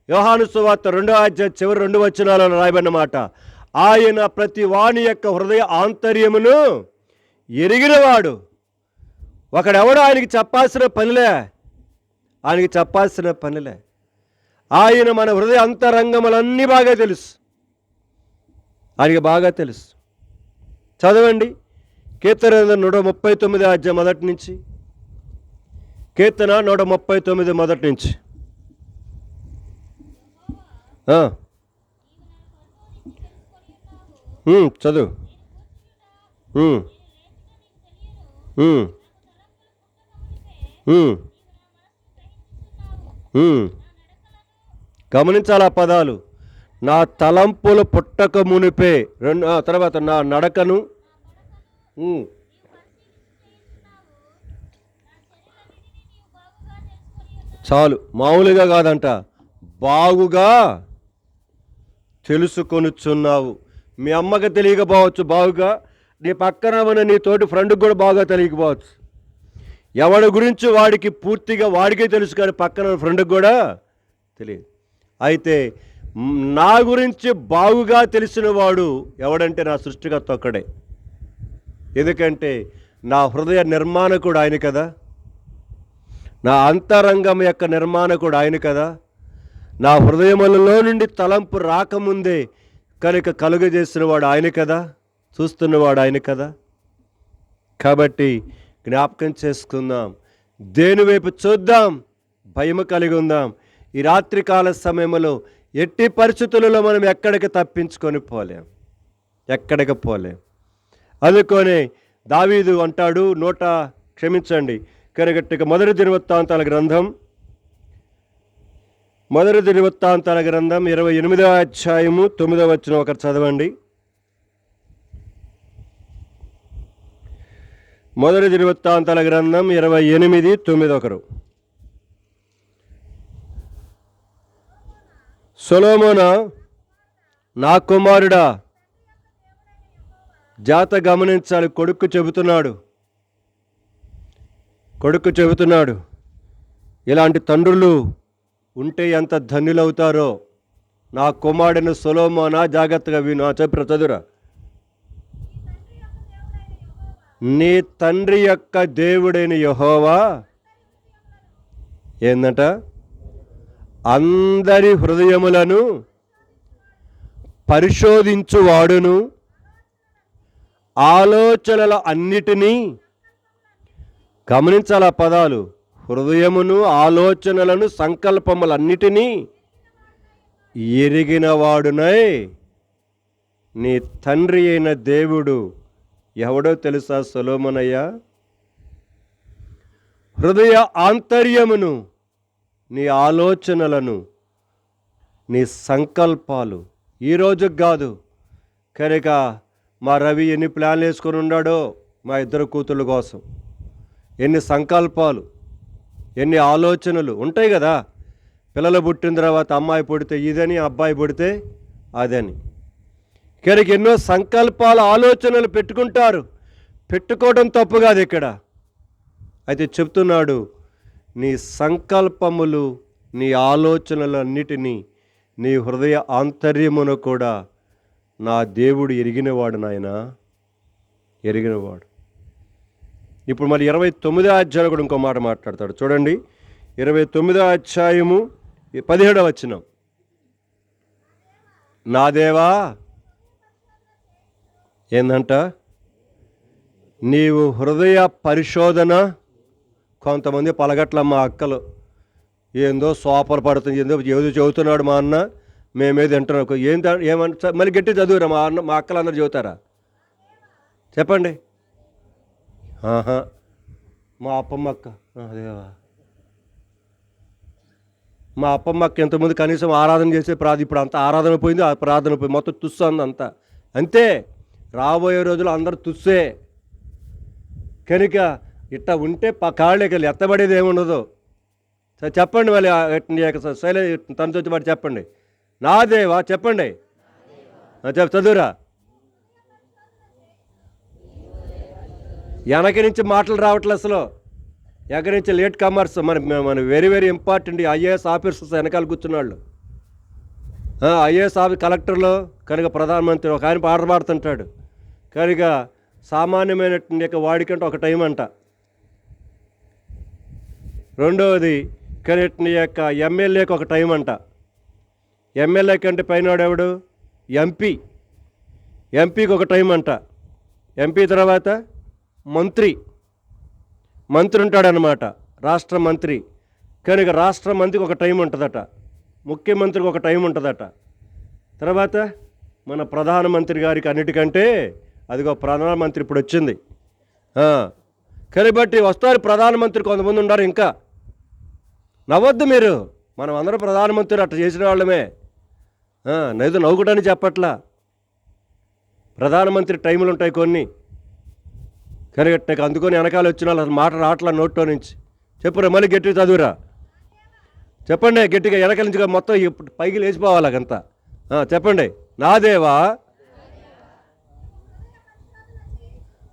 యోహాను సువార్త 2వ అధ్యాయం చివరి 2 వచనాలలో రాయబడిన మాట, ఆయన ప్రతి వాని యొక్క హృదయ ఆంతర్యమును ఎరిగినవాడు. ఒకడెవడో ఆయనకి చెప్పాల్సిన పనిలే. ఆయన మన హృదయ అంతరంగములన్నీ బాగా తెలుసు, ఆయనకి బాగా తెలుసు. చదవండి, కీర్తన 139 అధ్యాయం మొదటి నుంచి. కీర్తన 139 మొదటి నుంచి. చదువు. గమనించాలి ఆ పదాలు. నా తలంపులు పుట్టక మునిపే, తర్వాత నా నడకను. చాలు, మామూలుగా కాదంట, బాగుగా తెలుసుకొనుచున్నావు. మీ అమ్మకి తెలియకపోవచ్చు బాగుగా, నీ పక్కన ఉన్న నీ తోటి ఫ్రెండ్కి కూడా బాగా తెలియకపోవచ్చు. ఎవడి గురించి వాడికి పూర్తిగా వాడికే తెలుసు, కానీ పక్కన ఫ్రెండ్కి కూడా తెలియదు. అయితే నా గురించి బాగుగా తెలిసిన వాడు ఎవడంటే నా సృష్టికర్త ఒక్కడే. ఎందుకంటే నా హృదయ నిర్మాణకుడు ఆయన కదా. నా అంతరంగం యొక్క నిర్మాణకుడు ఆయన కదా. నా హృదయములలో నుండి తలంపు రాకముందే కనుక కలుగజేసిన వాడు ఆయన కదా, చూస్తున్నవాడు ఆయన కదా. కాబట్టి జ్ఞాపకం చేసుకుందాం, దేని వైపు చూద్దాం, భయము కలిగి ఉందాం. ఈ రాత్రికాల సమయంలో ఎట్టి పరిస్థితులలో మనం ఎక్కడికి తప్పించుకొని పోలేం, ఎక్కడికి పోలేం. అందుకొని దావీదు అంటాడు, కరగట్టుగా మొదటి దినవృత్తాంతాల గ్రంథం 28వ అధ్యాయము 9వ వచనం ఒకరు చదవండి. మొదటి దినవృత్తాంతాల గ్రంథం 28:9 ఒకరు. సొలొమోనా, నా కుమారుడా, జాత గమనించాలి. కొడుకు చెబుతున్నాడు, ఇలాంటి తండ్రులు ఉంటే ఎంత ధన్యులవుతారో. నా కుమారుడిని సొలొమోనా, జాగ్రత్తగా విను. చదువురా. నీ తండ్రి యొక్క దేవుడైన యెహోవా ఏందంట, అందరి హృదయములను పరిశోధించువాడును, ఆలోచనల అన్నిటినీ, గమనించాల పదాలు, హృదయమును, ఆలోచనలను, సంకల్పములన్నిటినీ ఎరిగినవాడునై నీ తండ్రి అయిన దేవుడు ఎవడో తెలుసా సొలొమోనయ్య? హృదయ ఆంతర్యమును, నీ ఆలోచనలను, నీ సంకల్పాలు. ఈరోజు కాదు, కనుక మా రవి ఎన్ని ప్లాన్లు వేసుకొని ఉన్నాడో మా ఇద్దరు కూతుళ్ళ కోసం, ఎన్ని సంకల్పాలు, ఎన్ని ఆలోచనలు ఉంటాయి కదా. పిల్లలు పుట్టిన తర్వాత అమ్మాయి పుడితే ఇదని, అబ్బాయి పుడితే అదని, కనుక ఎన్నో సంకల్పాలు, ఆలోచనలు పెట్టుకోవడం తప్పు కాదు ఇక్కడ. అయితే చెప్తున్నాడు, నీ సంకల్పములు, నీ ఆలోచనలన్నిటినీ, నీ హృదయ ఆంతర్యమును కూడా నా దేవుడు ఎరిగినవాడు నాయనా, ఎరిగినవాడు. ఇప్పుడు మరి 29వ అధ్యాయం కూడా ఇంకో మాట మాట్లాడతాడు చూడండి. 29వ అధ్యాయము 17వ వచనం. నా దేవా, ఏందంట, నీవు హృదయ పరిశోధన. కొంతమంది పలగట్ల మా అక్కలు ఏందో సోపలు పడుతుంది, ఏదో చదువుతున్నాడు మా అన్న, మేమేది వింటున్నాం. ఏమంట మళ్ళీ గట్టి చదువురా. మా అక్కలందరూ చదువుతారా చెప్పండి. మా అప్పమ్మ అక్క, అదేవా, మా అప్పమ్మ అక్క ఇంతకుముందు కనీసం ఆరాధన చేసే ఇప్పుడు అంతా ఆరాధన పోయింది, ఆ ప్రార్థన పోయింది, మొత్తం తుస్సు అంతా అంతే. రాబోయే రోజులు అందరూ తుస్సే. కనుక ఇట్లా ఉంటే కాళ్ళకి ఎత్తబడేది ఏముండదు. చెప్పండి మళ్ళీ శైలి తనతో వచ్చి వాడు చెప్పండి. నా దేవా, చెప్పండి, చదువురా. వెనక నుంచి మాటలు రావట్లే అసలు, ఎక్కడి నుంచి లేట్ కమర్స్. మన very very important IAS officers వెనకాల కూర్చున్నాళ్ళు. ఐఏఎస్ కలెక్టర్లో కనుక ప్రధానమంత్రి ఒక ఆయన పాట పాడుతుంటాడు. కనుక సామాన్యమైనటువంటి వాడికంటే ఒక టైం అంట. రెండవది కరెక్ట్ని యొక్క ఎమ్మెల్యేకి ఒక టైం అంట. ఎమ్మెల్యే కంటే పైనవాడు ఎవడు? ఎంపీకి ఒక టైం అంట. ఎంపీ తర్వాత మంత్రి ఉంటాడనమాట, రాష్ట్ర మంత్రి. కనుక రాష్ట్ర మంత్రికి ఒక టైం ఉంటుందట, ముఖ్యమంత్రికి ఒక టైం ఉంటుందట. తర్వాత మన ప్రధానమంత్రి గారికి అన్నిటికంటే అదిగో ప్రధానమంత్రి ఇప్పుడు వచ్చింది. కాబట్టి వస్తారు ప్రధానమంత్రి, కొంతమంది ఉన్నారు ఇంకా. నవ్వద్దు మీరు, మనం అందరూ ప్రధానమంత్రి అట్లా చేసిన వాళ్ళమే. నైదు నవ్వుకోవడానికి చెప్పట్లా. ప్రధానమంత్రి టైములు ఉంటాయి కొన్ని. కనుక అందుకొని వెనకాల వచ్చిన వాళ్ళు మాట రాట్లా నోట్లో నుంచి. చెప్పురా, మళ్ళీ గట్టిగా చదువురా. చెప్పండి గట్టిగా, వెనకాల నుంచి మొత్తం పైకి లేచిపోవాలి అకంతా. చెప్పండి. నా దేవా,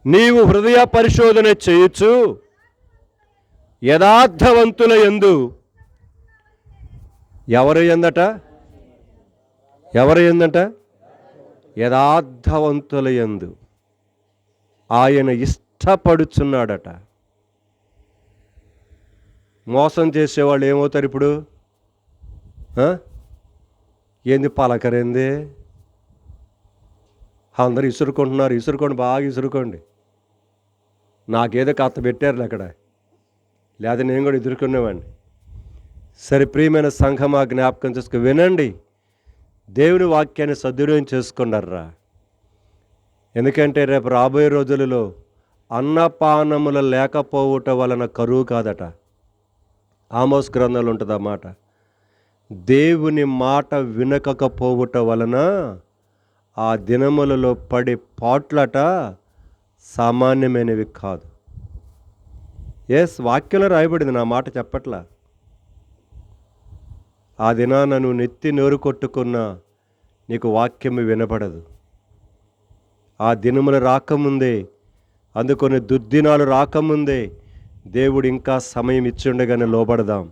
నీవు హృదయ పరిశోధన చేయొచ్చు, యథార్థవంతుల యందు. ఎవరు ఎందట? యథార్థవంతుల యందు ఆయన ఇష్టపడుచున్నాడట. మోసం చేసేవాళ్ళు ఏమవుతారు ఇప్పుడు? ఏంది పలకరేంది? అందరూ ఇసురుకుంటున్నారు, ఇసురుకోండి, బాగా ఇసురుకోండి. నాకేదో కాస్త పెట్టారు అక్కడ, లేదా నేను కూడా ఎదుర్కొనేవాడిని. సరే ప్రియమైన సంఘమా, జ్ఞాపకం చేసుకు వినండి, దేవుని వాక్యాన్ని సద్వినియోగం చేసుకున్నారా. ఎందుకంటే రేపు రాబోయే రోజులలో అన్నపానములు లేకపోవటం వలన కరువు కాదట. ఆమోస్ గ్రంథంలో ఉంటుంది ఆ మాట. దేవుని మాట వినకపోవటం వలన ఆ దినములలో పడి పాట్లట సామాన్యమైనవి కాదు. వాక్యంలో రాయబడింది, నా మాట చెప్పట్లా. ఆ దినాన నువ్వు నెత్తి నోరు కొట్టుకున్నా నీకు వాక్యము వినపడదు. ఆ దినములు రాకముందే, అందుకొని దుర్దినాలు రాకముందే దేవుడు ఇంకా సమయం ఇచ్చిండగానే లోబడదాం,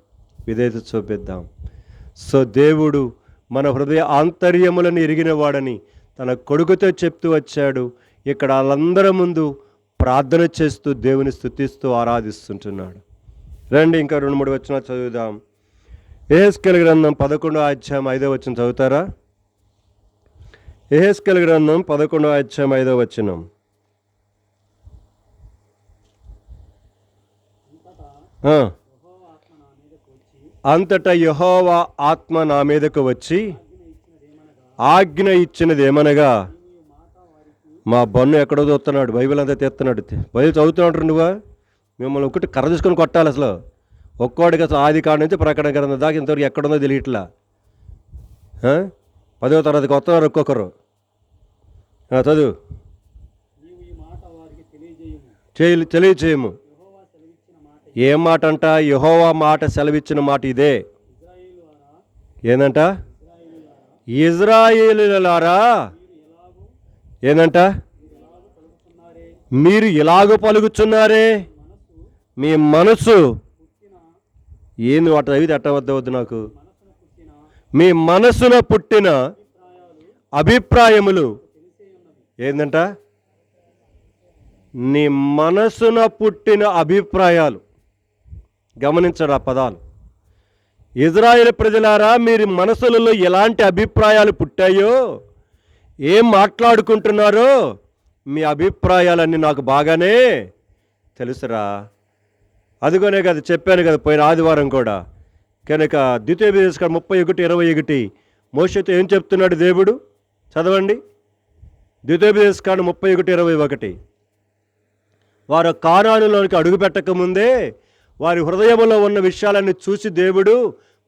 విధేయత చూపిద్దాం. సో దేవుడు మన హృదయ ఆంతర్యములను ఎరిగిన వాడని తన కొడుకుతో చెప్తూ వచ్చాడు. ఇక్కడ వాళ్ళందరి ముందు ప్రార్థన చేస్తూ దేవుని స్తుతిస్తూ ఆరాధిస్తుంటున్నాడు. రండి ఇంకా 2-3 వచనాలు చదువుదాం. యెహెజ్కేలు గ్రంథం 11వ అధ్యాయం 5వ వచనం చదువుతారా? యెహెజ్కేలు గ్రంథం 11వ అధ్యాయం 5వ వచనం. అంతటా యెహోవా ఆత్మ నా మీదకు వచ్చి ఆజ్ఞ ఇచ్చినదేమనగా, మా బన్ను ఎక్కడో చూస్తున్నాడు, బైబిల్ అంతా తెస్తున్నాడు, బైబిల్ చదువుతున్నాడు. నువ్వా మిమ్మల్ని ఒకటి కర్ర తీసుకొని కొట్టాలి. అసలు ఒక్కోడికి అసలు ఆది కాడ నుంచి ప్రకటన గ్రంథం దాకా ఇంతవరకు ఎక్కడుందో తెలియట్లా. 10వ తరగతికి వస్తున్నారు ఒక్కొక్కరు. చదువు. తెలియచేయము. ఏం మాట అంట? యెహోవా మాట సెలవిచ్చిన మాట ఇదే. ఏందంట? ఇశ్రాయేలీయులారా, ఏందంట? మీరు ఇలాగ పలుకుచున్నారే, మీ మనసు ఏంది? వాటి అవి వద్దు నాకు. మీ మనసున పుట్టిన అభిప్రాయములు ఏందంట? నీ మనసున పుట్టిన అభిప్రాయాలు. గమనించరు ఆ పదాలు. ఇశ్రాయేలు ప్రజలారా, మీరు మనసులలో ఎలాంటి అభిప్రాయాలు పుట్టాయో, ఏం మాట్లాడుకుంటున్నారో, మీ అభిప్రాయాలన్నీ నాకు బాగానే తెలుసురా. అదిగోనే కదా చెప్పాను కదా పోయిన ఆదివారం కూడా. కనుక ద్వితీయోపదేశకాండం 31:21 మోషేతో ఏం చెప్తున్నాడు దేవుడు? చదవండి. ద్వితీయోపదేశకాండం 31:21. వారు కానానులోనికి అడుగు పెట్టకముందే వారి హృదయంలో ఉన్న విషయాలన్నీ చూసి దేవుడు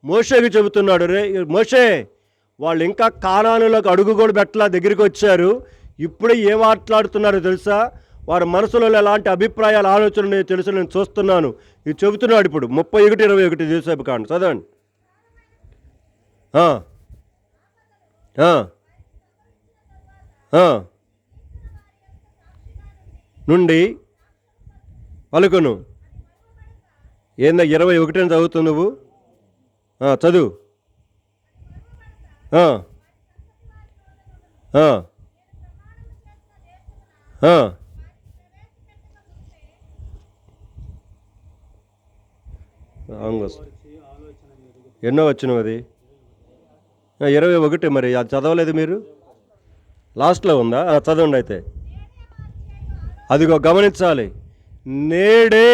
మోషేకి చెబుతున్నాడు, రే మోషే, వాళ్ళు ఇంకా కానానులోకి అడుగు కూడా పెట్టలా, దగ్గరికి వచ్చారు, ఇప్పుడే ఏం మాట్లాడుతున్నారో తెలుసా? వారి మనసులో ఎలాంటి అభిప్రాయాలు ఆలోచనలు తెలుసు, నేను చూస్తున్నాను. ఇది చెబుతున్నాడు ఇప్పుడు 31:21 ద్వితీయోపదేశకాండం చదవండి. నుండి పలుకును. ఏందా 21 చదువుతావు నువ్వు? చదువు. ఎన్నో వచ్చిన అది? 21. మరి అది చదవలేదు మీరు? లాస్ట్లో ఉందా? చదవండి అయితే. అదిగో గమనించాలి. నేడే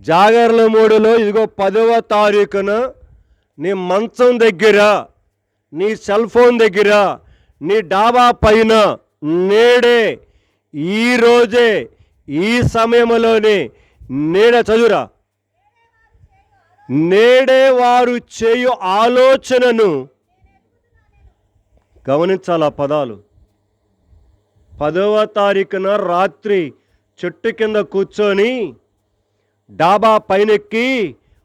జాగరణ మూడులో ఇదిగో 10వ తారీఖున నీ మంచం దగ్గర, నీ సెల్ ఫోన్ దగ్గర, నీ డాబా పైన నేడే, ఈరోజే, ఈ సమయంలోనే చదువురా. నేడే వారు చేయు ఆలోచనను గమనించాలి. ఆ పదాలు 10వ తారీఖున రాత్రి చెట్టు కింద కూర్చొని, డాబా పైనెక్కి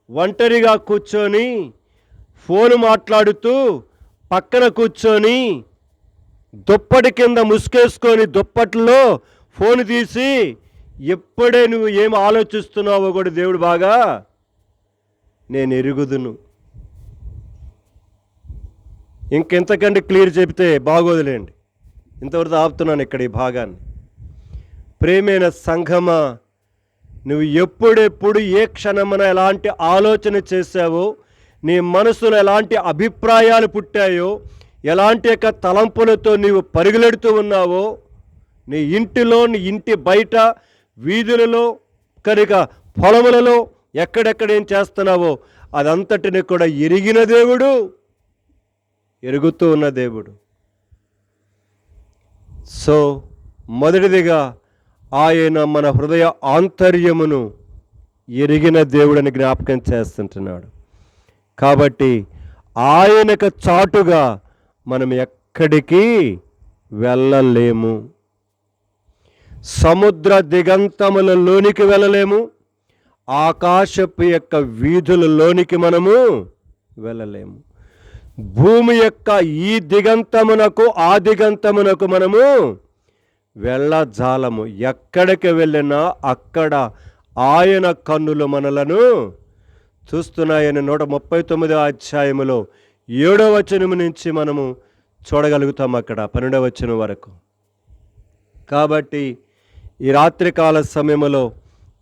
ఒంటరిగా కూర్చొని, ఫోన్ మాట్లాడుతూ పక్కన కూర్చొని, దుప్పటి కింద ముసుకేసుకొని దుప్పట్లో ఫోన్ తీసి ఎప్పుడే నువ్వు ఏం ఆలోచిస్తున్నావో కూడా దేవుడు బాగా నేను ఎరుగుదును. ఇంకెంతకంటే క్లియర్ చెబితే బాగోదులేండి. ఇంతవరకు ఆపుతున్నాను ఇక్కడ ఈ భాగాన్ని. ప్రేమైన సంఘమా, నువ్వు ఎప్పుడెప్పుడు ఏ క్షణమున ఎలాంటి ఆలోచన చేశావో, నీ మనసులో ఎలాంటి అభిప్రాయాలు పుట్టాయో, ఎలాంటి యొక్క తలంపులతో నీవు పరుగులెడుతూ ఉన్నావో, నీ ఇంటిలో, నీ ఇంటి బయట, వీధులలో, కనుక పొలములలో ఎక్కడెక్కడ ఏం చేస్తున్నావో అదంతటిని కూడా ఎరిగిన దేవుడు, ఎరుగుతూ ఉన్న దేవుడు. సో మొదటిదిగా ఆయన మన హృదయ ఆంతర్యమును ఎరిగిన దేవుడని జ్ఞాపకం చేస్తుంటున్నాడు. కాబట్టి ఆయనకు చాటుగా మనం ఎక్కడికి వెళ్ళలేము. సముద్ర దిగంతములలోనికి వెళ్ళలేము, ఆకాశపు యొక్క వీధులలోనికి మనము వెళ్ళలేము. భూమి యొక్క ఈ దిగంతమునకు ఆ దిగంతమునకు మనము వెళ్ళజాలము. ఎక్కడికి వెళ్ళినా అక్కడ ఆయన కన్నులు మనలను చూస్తున్నాయని 139వ అధ్యాయములో 7వ వచనం నుంచి మనము చూడగలుగుతాం, అక్కడ 12వ వచనం వరకు. కాబట్టి ఈ రాత్రికాల సమయంలో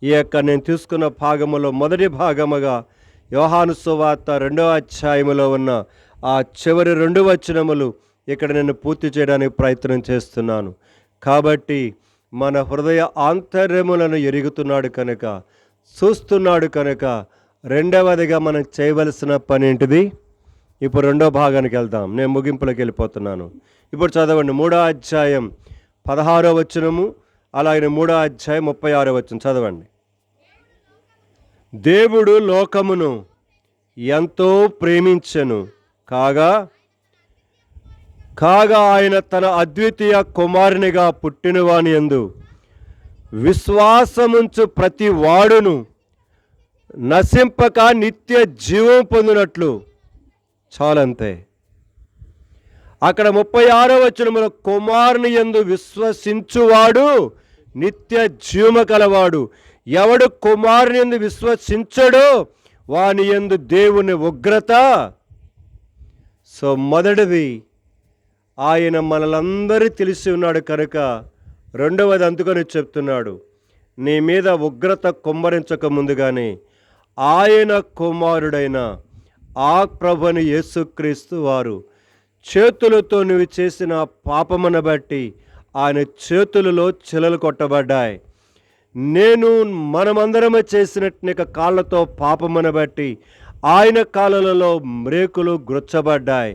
ఈ యొక్క నేను తీసుకున్న భాగములో మొదటి భాగముగా యోహాను సువార్త 2వ అధ్యాయములో ఉన్న ఆ చివరి 2 వచనములు ఇక్కడ నేను పూర్తి చేయడానికి ప్రయత్నం చేస్తున్నాను. కాబట్టి మన హృదయ ఆంతర్యములను ఎరుగుతున్నాడు కనుక, చూస్తున్నాడు కనుక, రెండవదిగా మనం చేయవలసిన పని ఏంటిది? ఇప్పుడు 2వ భాగానికి వెళ్దాం. నేను ముగింపులోకి వెళ్ళిపోతున్నాను. ఇప్పుడు చదవండి 3వ అధ్యాయం 16వ వచనము, అలాగే 3వ అధ్యాయం 36వ వచనం చదవండి. దేవుడు లోకమును ఎంతో ప్రేమించెను, కాగా ఆయన తన అద్వితీయ కుమారునిగా పుట్టినవాని యందు విశ్వాసముంచు ప్రతి వాడును నశింపక నిత్య జీవం పొందినట్లు. చాలంతే. అక్కడ 36వ వచనములో కుమారుని యందు విశ్వసించువాడు నిత్య జీవము కలవాడు. ఎవడు కుమారుని యందు విశ్వసించడో వాని యందు దేవుని ఉగ్రత. సో మొదటిది, ఆయన మనలందరూ తెలిసి ఉన్నాడు కనుక రెండవది అందుకని చెప్తున్నాడు, నీ మీద ఉగ్రత కుమ్మరించక ముందుగానే ఆయన కుమారుడైన ఆ ప్రభుని యేసుక్రీస్తు వారు చేతులతో నువ్వు చేసిన పాపమును బట్టి ఆయన చేతులలో చిలలు కొట్టబడ్డాయి. మనమందరము చేసినట్టు కాళ్ళతో పాపమును బట్టి ఆయన కాళ్ళలో మ్రేకులు గుచ్చబడ్డాయి.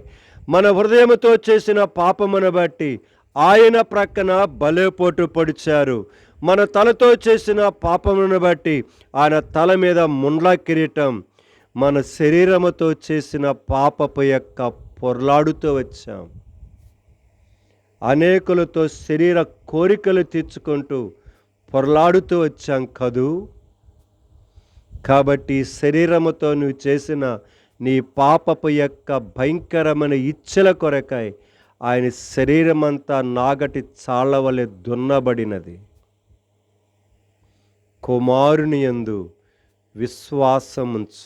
మన హృదయముతో చేసిన పాపమును బట్టి ఆయన ప్రక్కన బలేపోటు పొడిచారు. మన తలతో చేసిన పాపమును బట్టి ఆయన తల మీద ముండ్ల కిరీటం, మన శరీరముతో చేసిన పాపపు యొక్క పొర్లాడుతూ వచ్చాం. అనేకులతో శరీర కోరికలు తీర్చుకుంటూ పొర్లాడుతూ వచ్చాం కదూ. కాబట్టి శరీరముతో నువ్వు చేసిన నీ పాపపు యొక్క భయంకరమైన ఇచ్చల కొరకై ఆయన శరీరమంతా నాగటి చాళ్ళవలె దున్నబడినది. కుమారుని యందు విశ్వాసముంచు.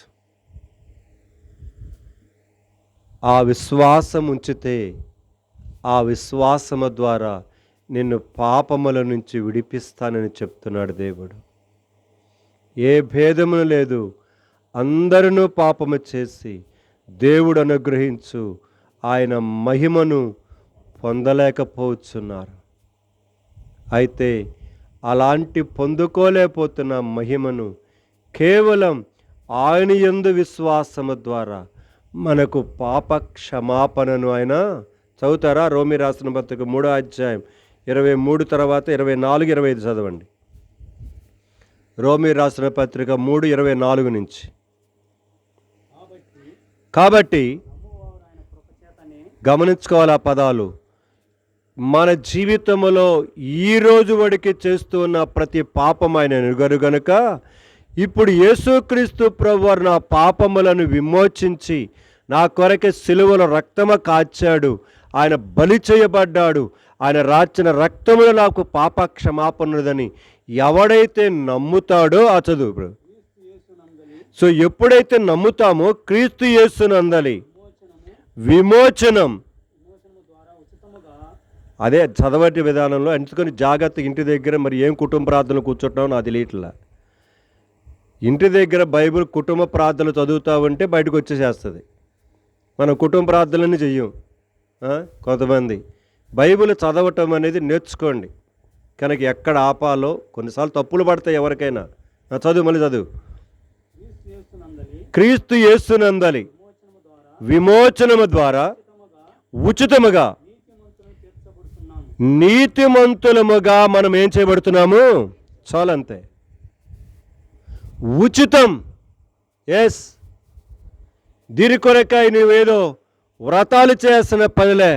ఆ విశ్వాసం ఉంచితే ఆ విశ్వాసము ద్వారా నిన్ను పాపముల నుంచి విడిపిస్తానని చెప్తున్నాడు దేవుడు. ఏ భేదము లేదు, అందరూ పాపము చేసి దేవుడు అనుగ్రహించు ఆయన మహిమను పొందలేకపోతున్నారు. అయితే అలాంటి పొందుకోలేకపోతున్న మహిమను కేవలం ఆయన యందు విశ్వాసము ద్వారా మనకు పాప క్షమాపణను ఆయన చదువుతారా? రోమి రాసిన పత్రిక 3వ అధ్యాయం 23 తర్వాత 24, 25 చదవండి. రోమి రాసిన పత్రిక 3:24 నుంచి. కాబట్టి గమనించుకోవాలి ఆ పదాలు. మన జీవితంలో ఈరోజు వడికి చేస్తూ ఉన్న ప్రతి పాపం ఆయన ఎరుగరు గనుక ఇప్పుడు యేసుక్రీస్తు ప్రభువారు నా పాపములను విమోచించి నా కొరకే సిలువలో రక్తము కాచాడు, ఆయన బలి చేయబడ్డాడు, ఆయన రాచిన రక్తములో నాకు పాప క్షమాపణదని ఎవడైతే నమ్ముతాడో ఆ చదువు ఇప్పుడు. సో ఎప్పుడైతే నమ్ముతామో క్రీస్తు యేసునందలి విమోచనం, అదే చదవటి విధానంలో ఎంచుకొని జాగ్రత్త ఇంటి దగ్గర మరి ఏం కుటుంబ ప్రార్థనలు కూర్చుంటామో నాకు తెలియట్లా. ఇంటి దగ్గర బైబిల్ కుటుంబ ప్రార్థనలు చదువుతూ ఉంటే బయటకు వచ్చేసేస్తుంది. మనం కుటుంబ ప్రార్థనలన్నీ చెయ్యం. కొంతమంది బైబిల్ చదవటం అనేది నేర్చుకోండి. కనుక ఎక్కడ ఆపాలో, కొన్నిసార్లు తప్పులు పడతాయి ఎవరికైనా. చదువు, మళ్ళీ చదువు. క్రీస్తు యేసునందలి విమోచనము ద్వారా ఉచితముగా నీతిమంతులముగా మనం ఏం చేయబడుతున్నాము? చాలంతే. ఉచితం. ఎస్. దీని కొరకై నువ్వేదో వ్రతాలు చేసిన పనిలే.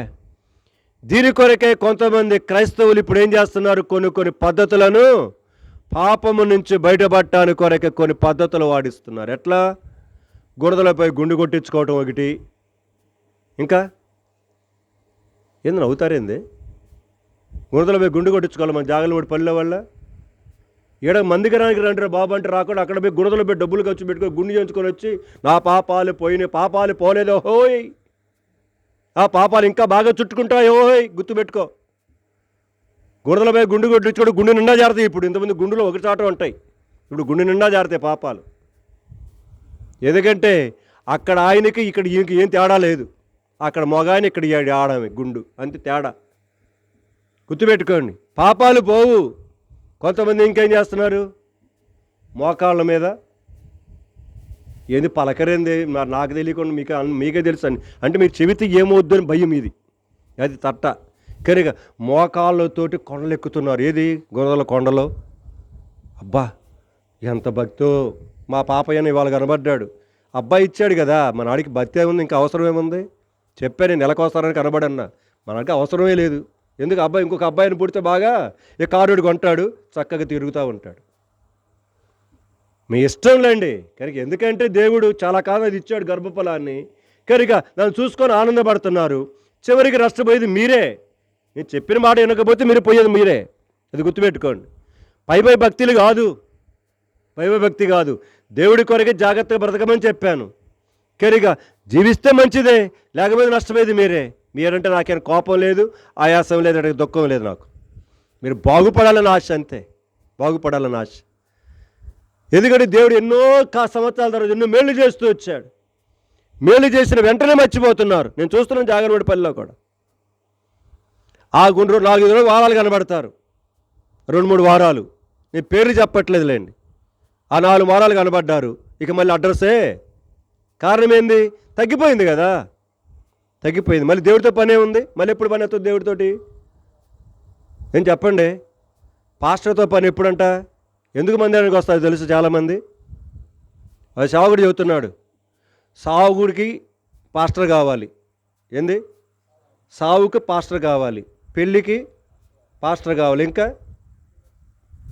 దీని కొరకై కొంతమంది క్రైస్తవులు ఇప్పుడు ఏం చేస్తున్నారు? కొన్ని పద్ధతులను, పాపము నుంచి బయటపడటానికి కొరకే కొన్ని పద్ధతులు వాడిస్తున్నారు. ఎట్లా? గురదలపై గుండు కొట్టించుకోవటం ఒకటి. ఇంకా ఏంది నవ్వుతారేంది? గురదలపై గుండు కొట్టించుకోవాలి మన జాగలమూడి పల్లె వల్ల. ఈడ మందికి రండి బాబు అంటే రాకుండా అక్కడ పోయి గురదలు పోయి డబ్బులు ఖర్చు పెట్టుకొని గుండు చేయించుకొని వచ్చి నా పాపాలు పోయినాయి, పాపాలు పోలేదో హోయ్, ఆ పాపాలు ఇంకా బాగా చుట్టుకుంటాయి హోయ్, గుర్తుపెట్టుకో. గురదలపై గుండు కొట్టించుకోవడం గుండె నిండా జారుతాయి. ఇప్పుడు ఇంతమంది గుండులో ఒక చాట ఉంటాయి, ఇప్పుడు గుండె నిండా జారుతాయి పాపాలు. ఎందుకంటే అక్కడ ఆయనకి ఇక్కడ ఈయనకి ఏం తేడా లేదు. అక్కడ మొగాయని ఇక్కడ ఆడమే గుండు, అంతే తేడా. గుర్తుపెట్టుకోండి, పాపాలు పోవు. కొంతమంది ఇంకేం చేస్తున్నారు? మోకాళ్ళ మీద ఏంది పలకరేంది, నాకు తెలియకుండా మీకే తెలుసు అని అంటే మీరు చెబితే ఏమవుద్దు అని భయం ఇది. అది తట్ట. కనుక మోకాళ్ళతోటి కొండలు ఎక్కుతున్నారు. ఏది? గొర్రెల కొండలో. అబ్బా ఎంత భక్తో! మా పాపయ్యని ఇవాళ కనబడ్డాడు. అబ్బాయి ఇచ్చాడు కదా, మన ఆడికి భక్తి ఏముంది, ఇంకా అవసరం ఏముంది? చెప్పాను నేను నెలకోస్తారని కనబడన్నా. మనకి అవసరమే లేదు. ఎందుకు? అబ్బాయి ఇంకొక అబ్బాయిని పుడితే బాగా ఈ కారుడు కొంటాడు, చక్కగా తిరుగుతూ ఉంటాడు. మీ ఇష్టంలేండి. కనుక ఎందుకంటే దేవుడు చాలా కాలం అది ఇచ్చాడు గర్భఫలాన్ని. కనుక దాన్ని చూసుకొని ఆనందపడుతున్నారు. చివరికి నష్టపోయేది మీరే. నేను చెప్పిన మాట వినకపోతే మీరు పోయేది మీరే. అది గుర్తుపెట్టుకోండి. పై భక్తులు కాదు, పై భక్తి కాదు. దేవుడి కొరకే జాగ్రత్తగా బ్రతకమని చెప్పాను. కనుక జీవిస్తే మంచిదే, లేకపోతే నష్టపోయేది మీరే. మీరంటే నాకేం కోపం లేదు, ఆయాసం లేదు, అంటే దుఃఖం లేదు నాకు. మీరు బాగుపడాలని ఆశ, అంతే. బాగుపడాలని ఆశ. ఎందుకంటే దేవుడు ఎన్నో సంవత్సరాల తర్వాత ఎన్నో మేలు చేస్తూ వచ్చాడు. మేలు చేసిన వెంటనే మర్చిపోతున్నారు. నేను చూస్తున్నాను జాగరపల్లిలో కూడా. ఆ 4-5 వారాలు కనబడతారు, 2-3 వారాలు. నేను పేర్లు చెప్పట్లేదులేండి. ఆ 4 వారాలు కనబడ్డారు, ఇక మళ్ళీ అడ్రస్సే. కారణం ఏంది? తగ్గిపోయింది కదా, తగ్గిపోయింది. మళ్ళీ దేవుడితో పనే ఉంది. మళ్ళీ ఎప్పుడు పని అవుతుంది దేవుడితోటి? ఏం చెప్పండి. పాస్టర్తో పని ఎప్పుడంట? ఎందుకు మందిరానికి వస్తారు తెలుసు చాలామంది. అది సావుగుడు చెబుతున్నాడు. సావుగుడికి పాస్టర్ కావాలి. ఏంది? సావుకి పాస్టర్ కావాలి, పెళ్ళికి పాస్టర్ కావాలి, ఇంకా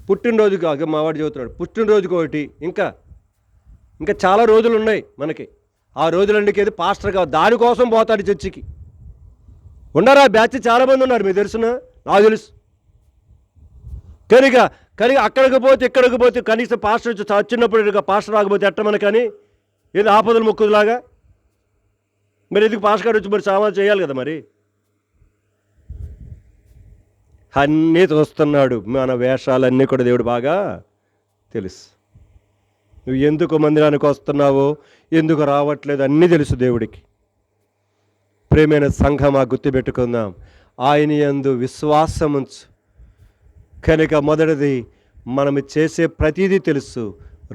పుట్టినరోజుకి మావాడు చెబుతున్నాడు, పుట్టినరోజుకి ఒకటి, ఇంకా చాలా రోజులు ఉన్నాయి మనకి. ఆ రోజులన్నిటికీ ఏది పాస్టర్ కావాలి, దానికోసం పోతాడు చర్చికి. ఉన్నారా బ్యాచ్ చాలామంది ఉన్నారు, మీకు తెలుసునా? నాకు తెలుసు. కనుక అక్కడికి పోతే కనీసం పాస్టర్ వచ్చి వచ్చినప్పుడు పాస్టర్ రాకపోతే ఎట్ట మనకని ఏది ఆపదలు మొక్కులాగా. మరి ఎందుకు పాస్టర్ గారు వచ్చి మరి సామాన్లు చేయాలి కదా. మరి అన్నీ చూస్తున్నాడు. మన వేషాలన్నీ కూడా దేవుడు బాగా తెలుసు. నువ్వు ఎందుకు మందిరానికి వస్తున్నావో, ఎందుకు రావట్లేదు అన్నీ తెలుసు దేవుడికి. ప్రేమైన సంఘమా, గుర్తుపెట్టుకుందాం, ఆయన యందు విశ్వాసముంచు. కనుక మొదటిది మనం చేసే ప్రతిదీ తెలుసు.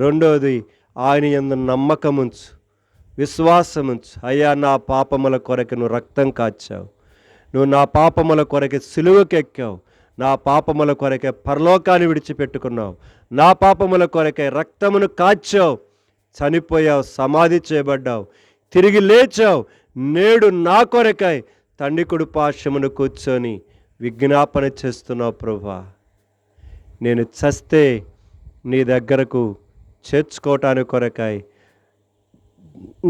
రెండోది ఆయన యందు నమ్మకముంచు, విశ్వాసముంచు. అయ్యా, నా పాపముల కొరకు నువ్వు రక్తం కాచావు, నువ్వు నా పాపముల కొరకే సిలువకెక్కావు, నా పాపముల కొరకే పరలోకాన్ని విడిచిపెట్టుకున్నావు, నా పాపముల కొరకే రక్తమును కాచావు, చనిపోయావు, సమాధి చేయబడ్డావు, తిరిగి లేచావు. నేడు నా కొరకై తండ్రి కుడి పార్శ్వమున కూర్చొని విజ్ఞాపన చేస్తున్నావు. ప్రభువా, నేను చస్తే నీ దగ్గరకు చేర్చుకోవటానికి కొరకై,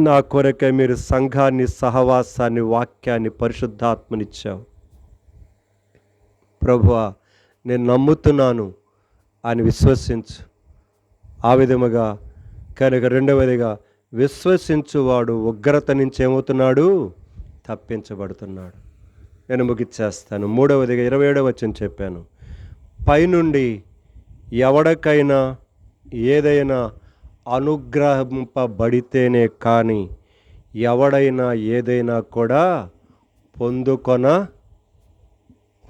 నా కొరకై మీరు సంఘాన్ని, సహవాసాన్ని, వాక్యాన్ని, పరిశుద్ధాత్మనిచ్చావు. ప్రభువా, నేను నమ్ముతున్నాను అని విశ్వసించు. ఆ విధముగా కనుక రెండవదిగా విశ్వసించువాడు ఉగ్రత నుంచి ఏమవుతున్నాడు? తప్పించబడుతున్నాడు. నేను ముగిచ్చేస్తాను. మూడవదిగా 27వ వచనం చెప్పాను. పైనుండి ఎవడికైనా ఏదైనా అనుగ్రహింపబడితేనే కానీ ఎవడైనా ఏదైనా కూడా పొందుకొన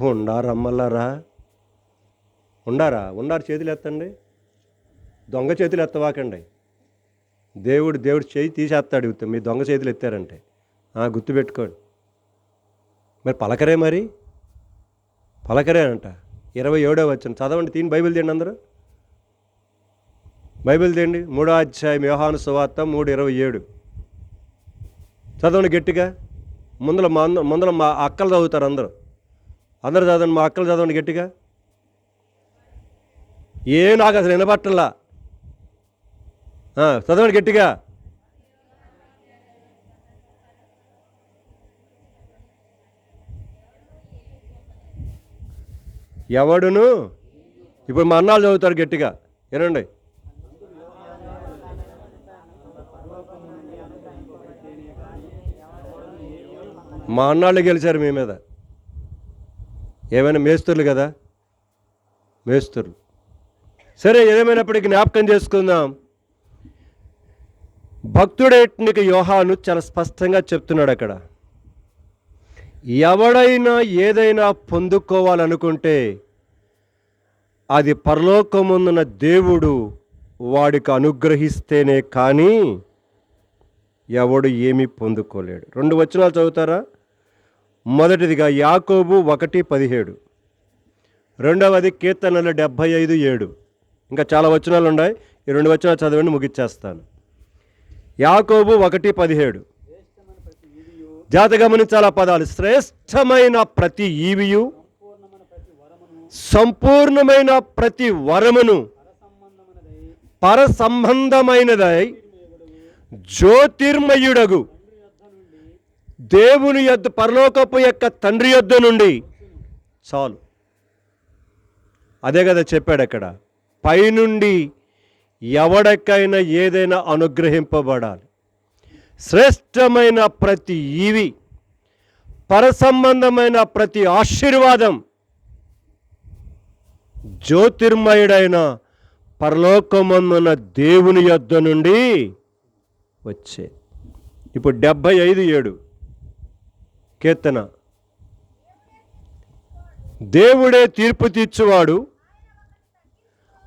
ఉండారమ్మలారా. ఉండారు చేతులు ఎత్తండి. దొంగ చేతులు ఎత్తవాకండి. దేవుడు చేయి తీసేస్తాడు మీ దొంగ చేతులు ఎత్తారంటే. గుర్తుపెట్టుకోండి. మరి పలకరే అంట. 27వ వచనం చదవండి. బైబిల్ తీయండి అందరూ. బైబిల్ తీయండి. 3వ అధ్యాయం యోహాను సువార్త 3:27 చదవండి గట్టిగా. ముందల మా అక్కలు చదువుతారు అందరూ చదవండి. మా అక్కలు చదవండి గట్టిగా. నాకు అసలు వినపట్టలా. చదవండి గట్టిగా. ఎవడును ఇప్పుడు మా అన్నాళ్ళు చదువుతారు గట్టిగా వినండి. మా అన్నాళ్ళు గెలిచారు మీ మీద. ఏమైనా మేస్తుర్లు కదా, మేస్తుర్లు. సరే, ఏదేమైనప్పటికీ జ్ఞాపకం చేసుకుందాం. భక్తుడేట్నికి యోహాను చాలా స్పష్టంగా చెప్తున్నాడు అక్కడ. ఎవడైనా ఏదైనా పొందుకోవాలనుకుంటే అది పరలోకమున్న దేవుడు వాడికి అనుగ్రహిస్తేనే కానీ ఎవడు ఏమీ పొందుకోలేడు. 2 వచనాలు చదువుతారా? మొదటిదిగా యాకోబు 1:17, రెండవది కీర్తనలు 75:7. ఇంకా చాలా వచనాలు ఉన్నాయి. ఈ 2 వచనాలు చదవండి, ముగిచ్చేస్తాను. యాకోబు 1:17 జాత గమనించాల పదాలు. శ్రేష్టమైన ప్రతి ఈవియు, సంపూర్ణమైన ప్రతి వరమును, పర సంబంధమైనదై జ్యోతిర్మయుడగు దేవుని యొద్ద, పరలోకపు యొక్క తండ్రి యొద్ద నుండి. చాలు, అదే కదా చెప్పాడు అక్కడ. పైనుండి ఎవడికైనా ఏదైనా అనుగ్రహింపబడాలి. శ్రేష్టమైన ప్రతి ఈవి, పరసంబంధమైన ప్రతి ఆశీర్వాదం జ్యోతిర్మయుడైన పరలోకమందున దేవుని యొద్ద నుండి వచ్చే. ఇప్పుడు 75:7 కీర్తన. దేవుడే తీర్పు తీర్చువాడు,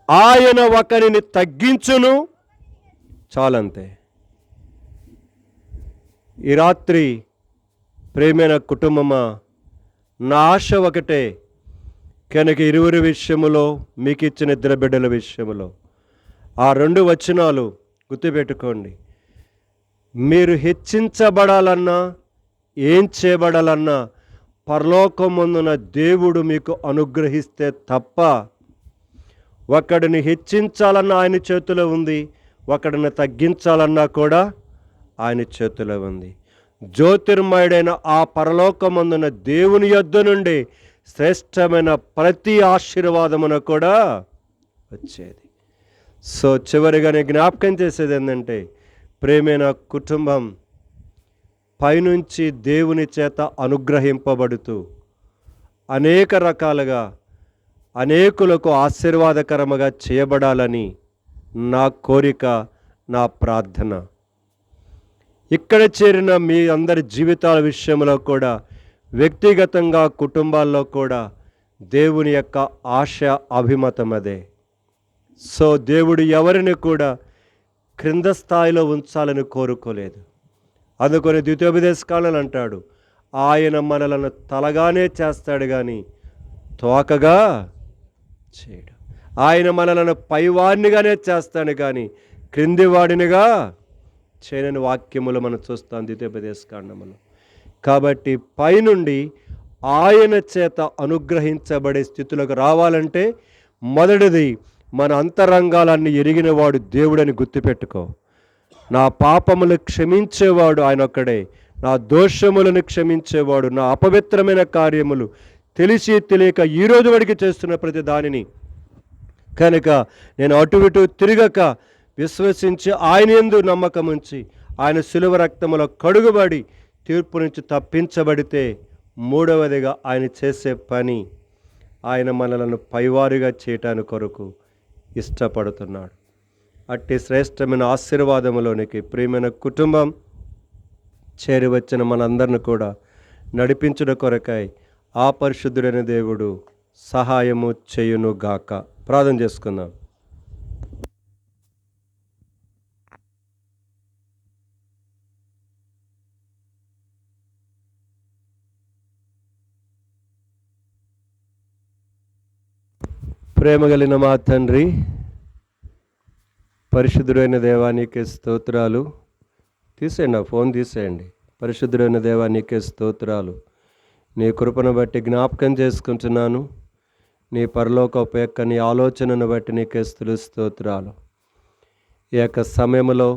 ఆయన ఒకరిని తగ్గించును. చాలంతే. ఈ రాత్రి ప్రేమైన కుటుంబమా, నా ఆశ ఒకటే. కనుక 20 విషయములో, మీకు ఇచ్చిన 2 బిడ్డల విషయములో ఆ 2 వచనాలు గుర్తుపెట్టుకోండి. మీరు హెచ్చించబడాలన్నా, ఏం చేయబడాలన్నా పరలోకమందున దేవుడు మీకు అనుగ్రహిస్తే తప్ప, ఒకడిని హెచ్చించాలన్నా ఆయన చేతిలో ఉంది, ఒకడిని తగ్గించాలన్నా కూడా ఆయన చేతిలో ఉంది. జ్యోతిర్మయుడైన ఆ పరలోకమందున దేవుని యొద్ద నుండి శ్రేష్టమైన ప్రతి ఆశీర్వాదమున కూడా వచ్చేది. సో చివరిగా నేను జ్ఞాపకం చేసేది ఏంటంటే, ప్రేమైన కుటుంబం పైనుంచి దేవుని చేత అనుగ్రహింపబడుతూ అనేక రకాలుగా అనేకులకు ఆశీర్వాదకరముగా చేయబడాలని నా కోరిక, నా ప్రార్థన. ఇక్కడ చేరిన మీ అందరి జీవితాల విషయంలో కూడా, వ్యక్తిగతంగా కుటుంబాల్లో కూడా దేవుని యొక్క ఆశ, అభిమతం అదే. సో దేవుడు ఎవరిని కూడా క్రింద స్థాయిలో ఉంచాలని కోరుకోలేదు. అందుకొని ద్వితీయోపదేశకాండలు అంటాడు, ఆయన మనలను తలగానే చేస్తాడు కానీ తోకగా చేయడు. ఆయన మనలను పైవాడినిగానే చేస్తాడు కానీ క్రిందివాడినిగా చేయని వాక్యములు మనం చూస్తాం ద్వితీయోపదేశకాండములో. కాబట్టి పైనుండి ఆయన చేత అనుగ్రహించబడే స్థితులకు రావాలంటే మొదటిది, మన అంతరంగాలన్నీ ఎరిగినవాడు దేవుడని గుర్తుపెట్టుకో. నా పాపములు క్షమించేవాడు ఆయన ఒక్కడే, నా దోషములను క్షమించేవాడు, నా అపవిత్రమైన కార్యములు తెలిసి తెలియక ఈరోజు వరకు చేస్తున్న ప్రతి దానిని కనుక నేను అటు ఇటు తిరగక విశ్వసించి ఆయన యందు నమ్మకం ఉంచి ఆయన శిలువ రక్తములో కడుగుబడి తీర్పు నుంచి తప్పించబడితే, మూడవదిగా ఆయన చేసే పని, ఆయన మనలను పైవారుగా చేయటానికి కొరకు ఇష్టపడుతున్నాడు. అట్టి శ్రేష్టమైన ఆశీర్వాదములోనికి ప్రియమైన కుటుంబం చేరి వచ్చిన మనందరిని కూడా నడిపించుట కొరకై ఆ పరిశుద్ధుడైన దేవుడు సహాయము చేయును గాక. ప్రార్థన చేసుకుందాం. ప్రేమ కలిగిన మా తండ్రి, పరిశుద్ధుడైన దేవానికి స్తోత్రాలు. తీసేయండి, ఆ ఫోన్ తీసేయండి. పరిశుద్ధుడైన దేవానికి స్తోత్రాలు. నీ కృపను బట్టి జ్ఞాపకం చేసుకుంటున్నాను. నీ పరలోకపు యొక్క నీ ఆలోచనను బట్టి నీకే స్తుతులు స్తోత్రాలు. ఈ యొక్క సమయంలో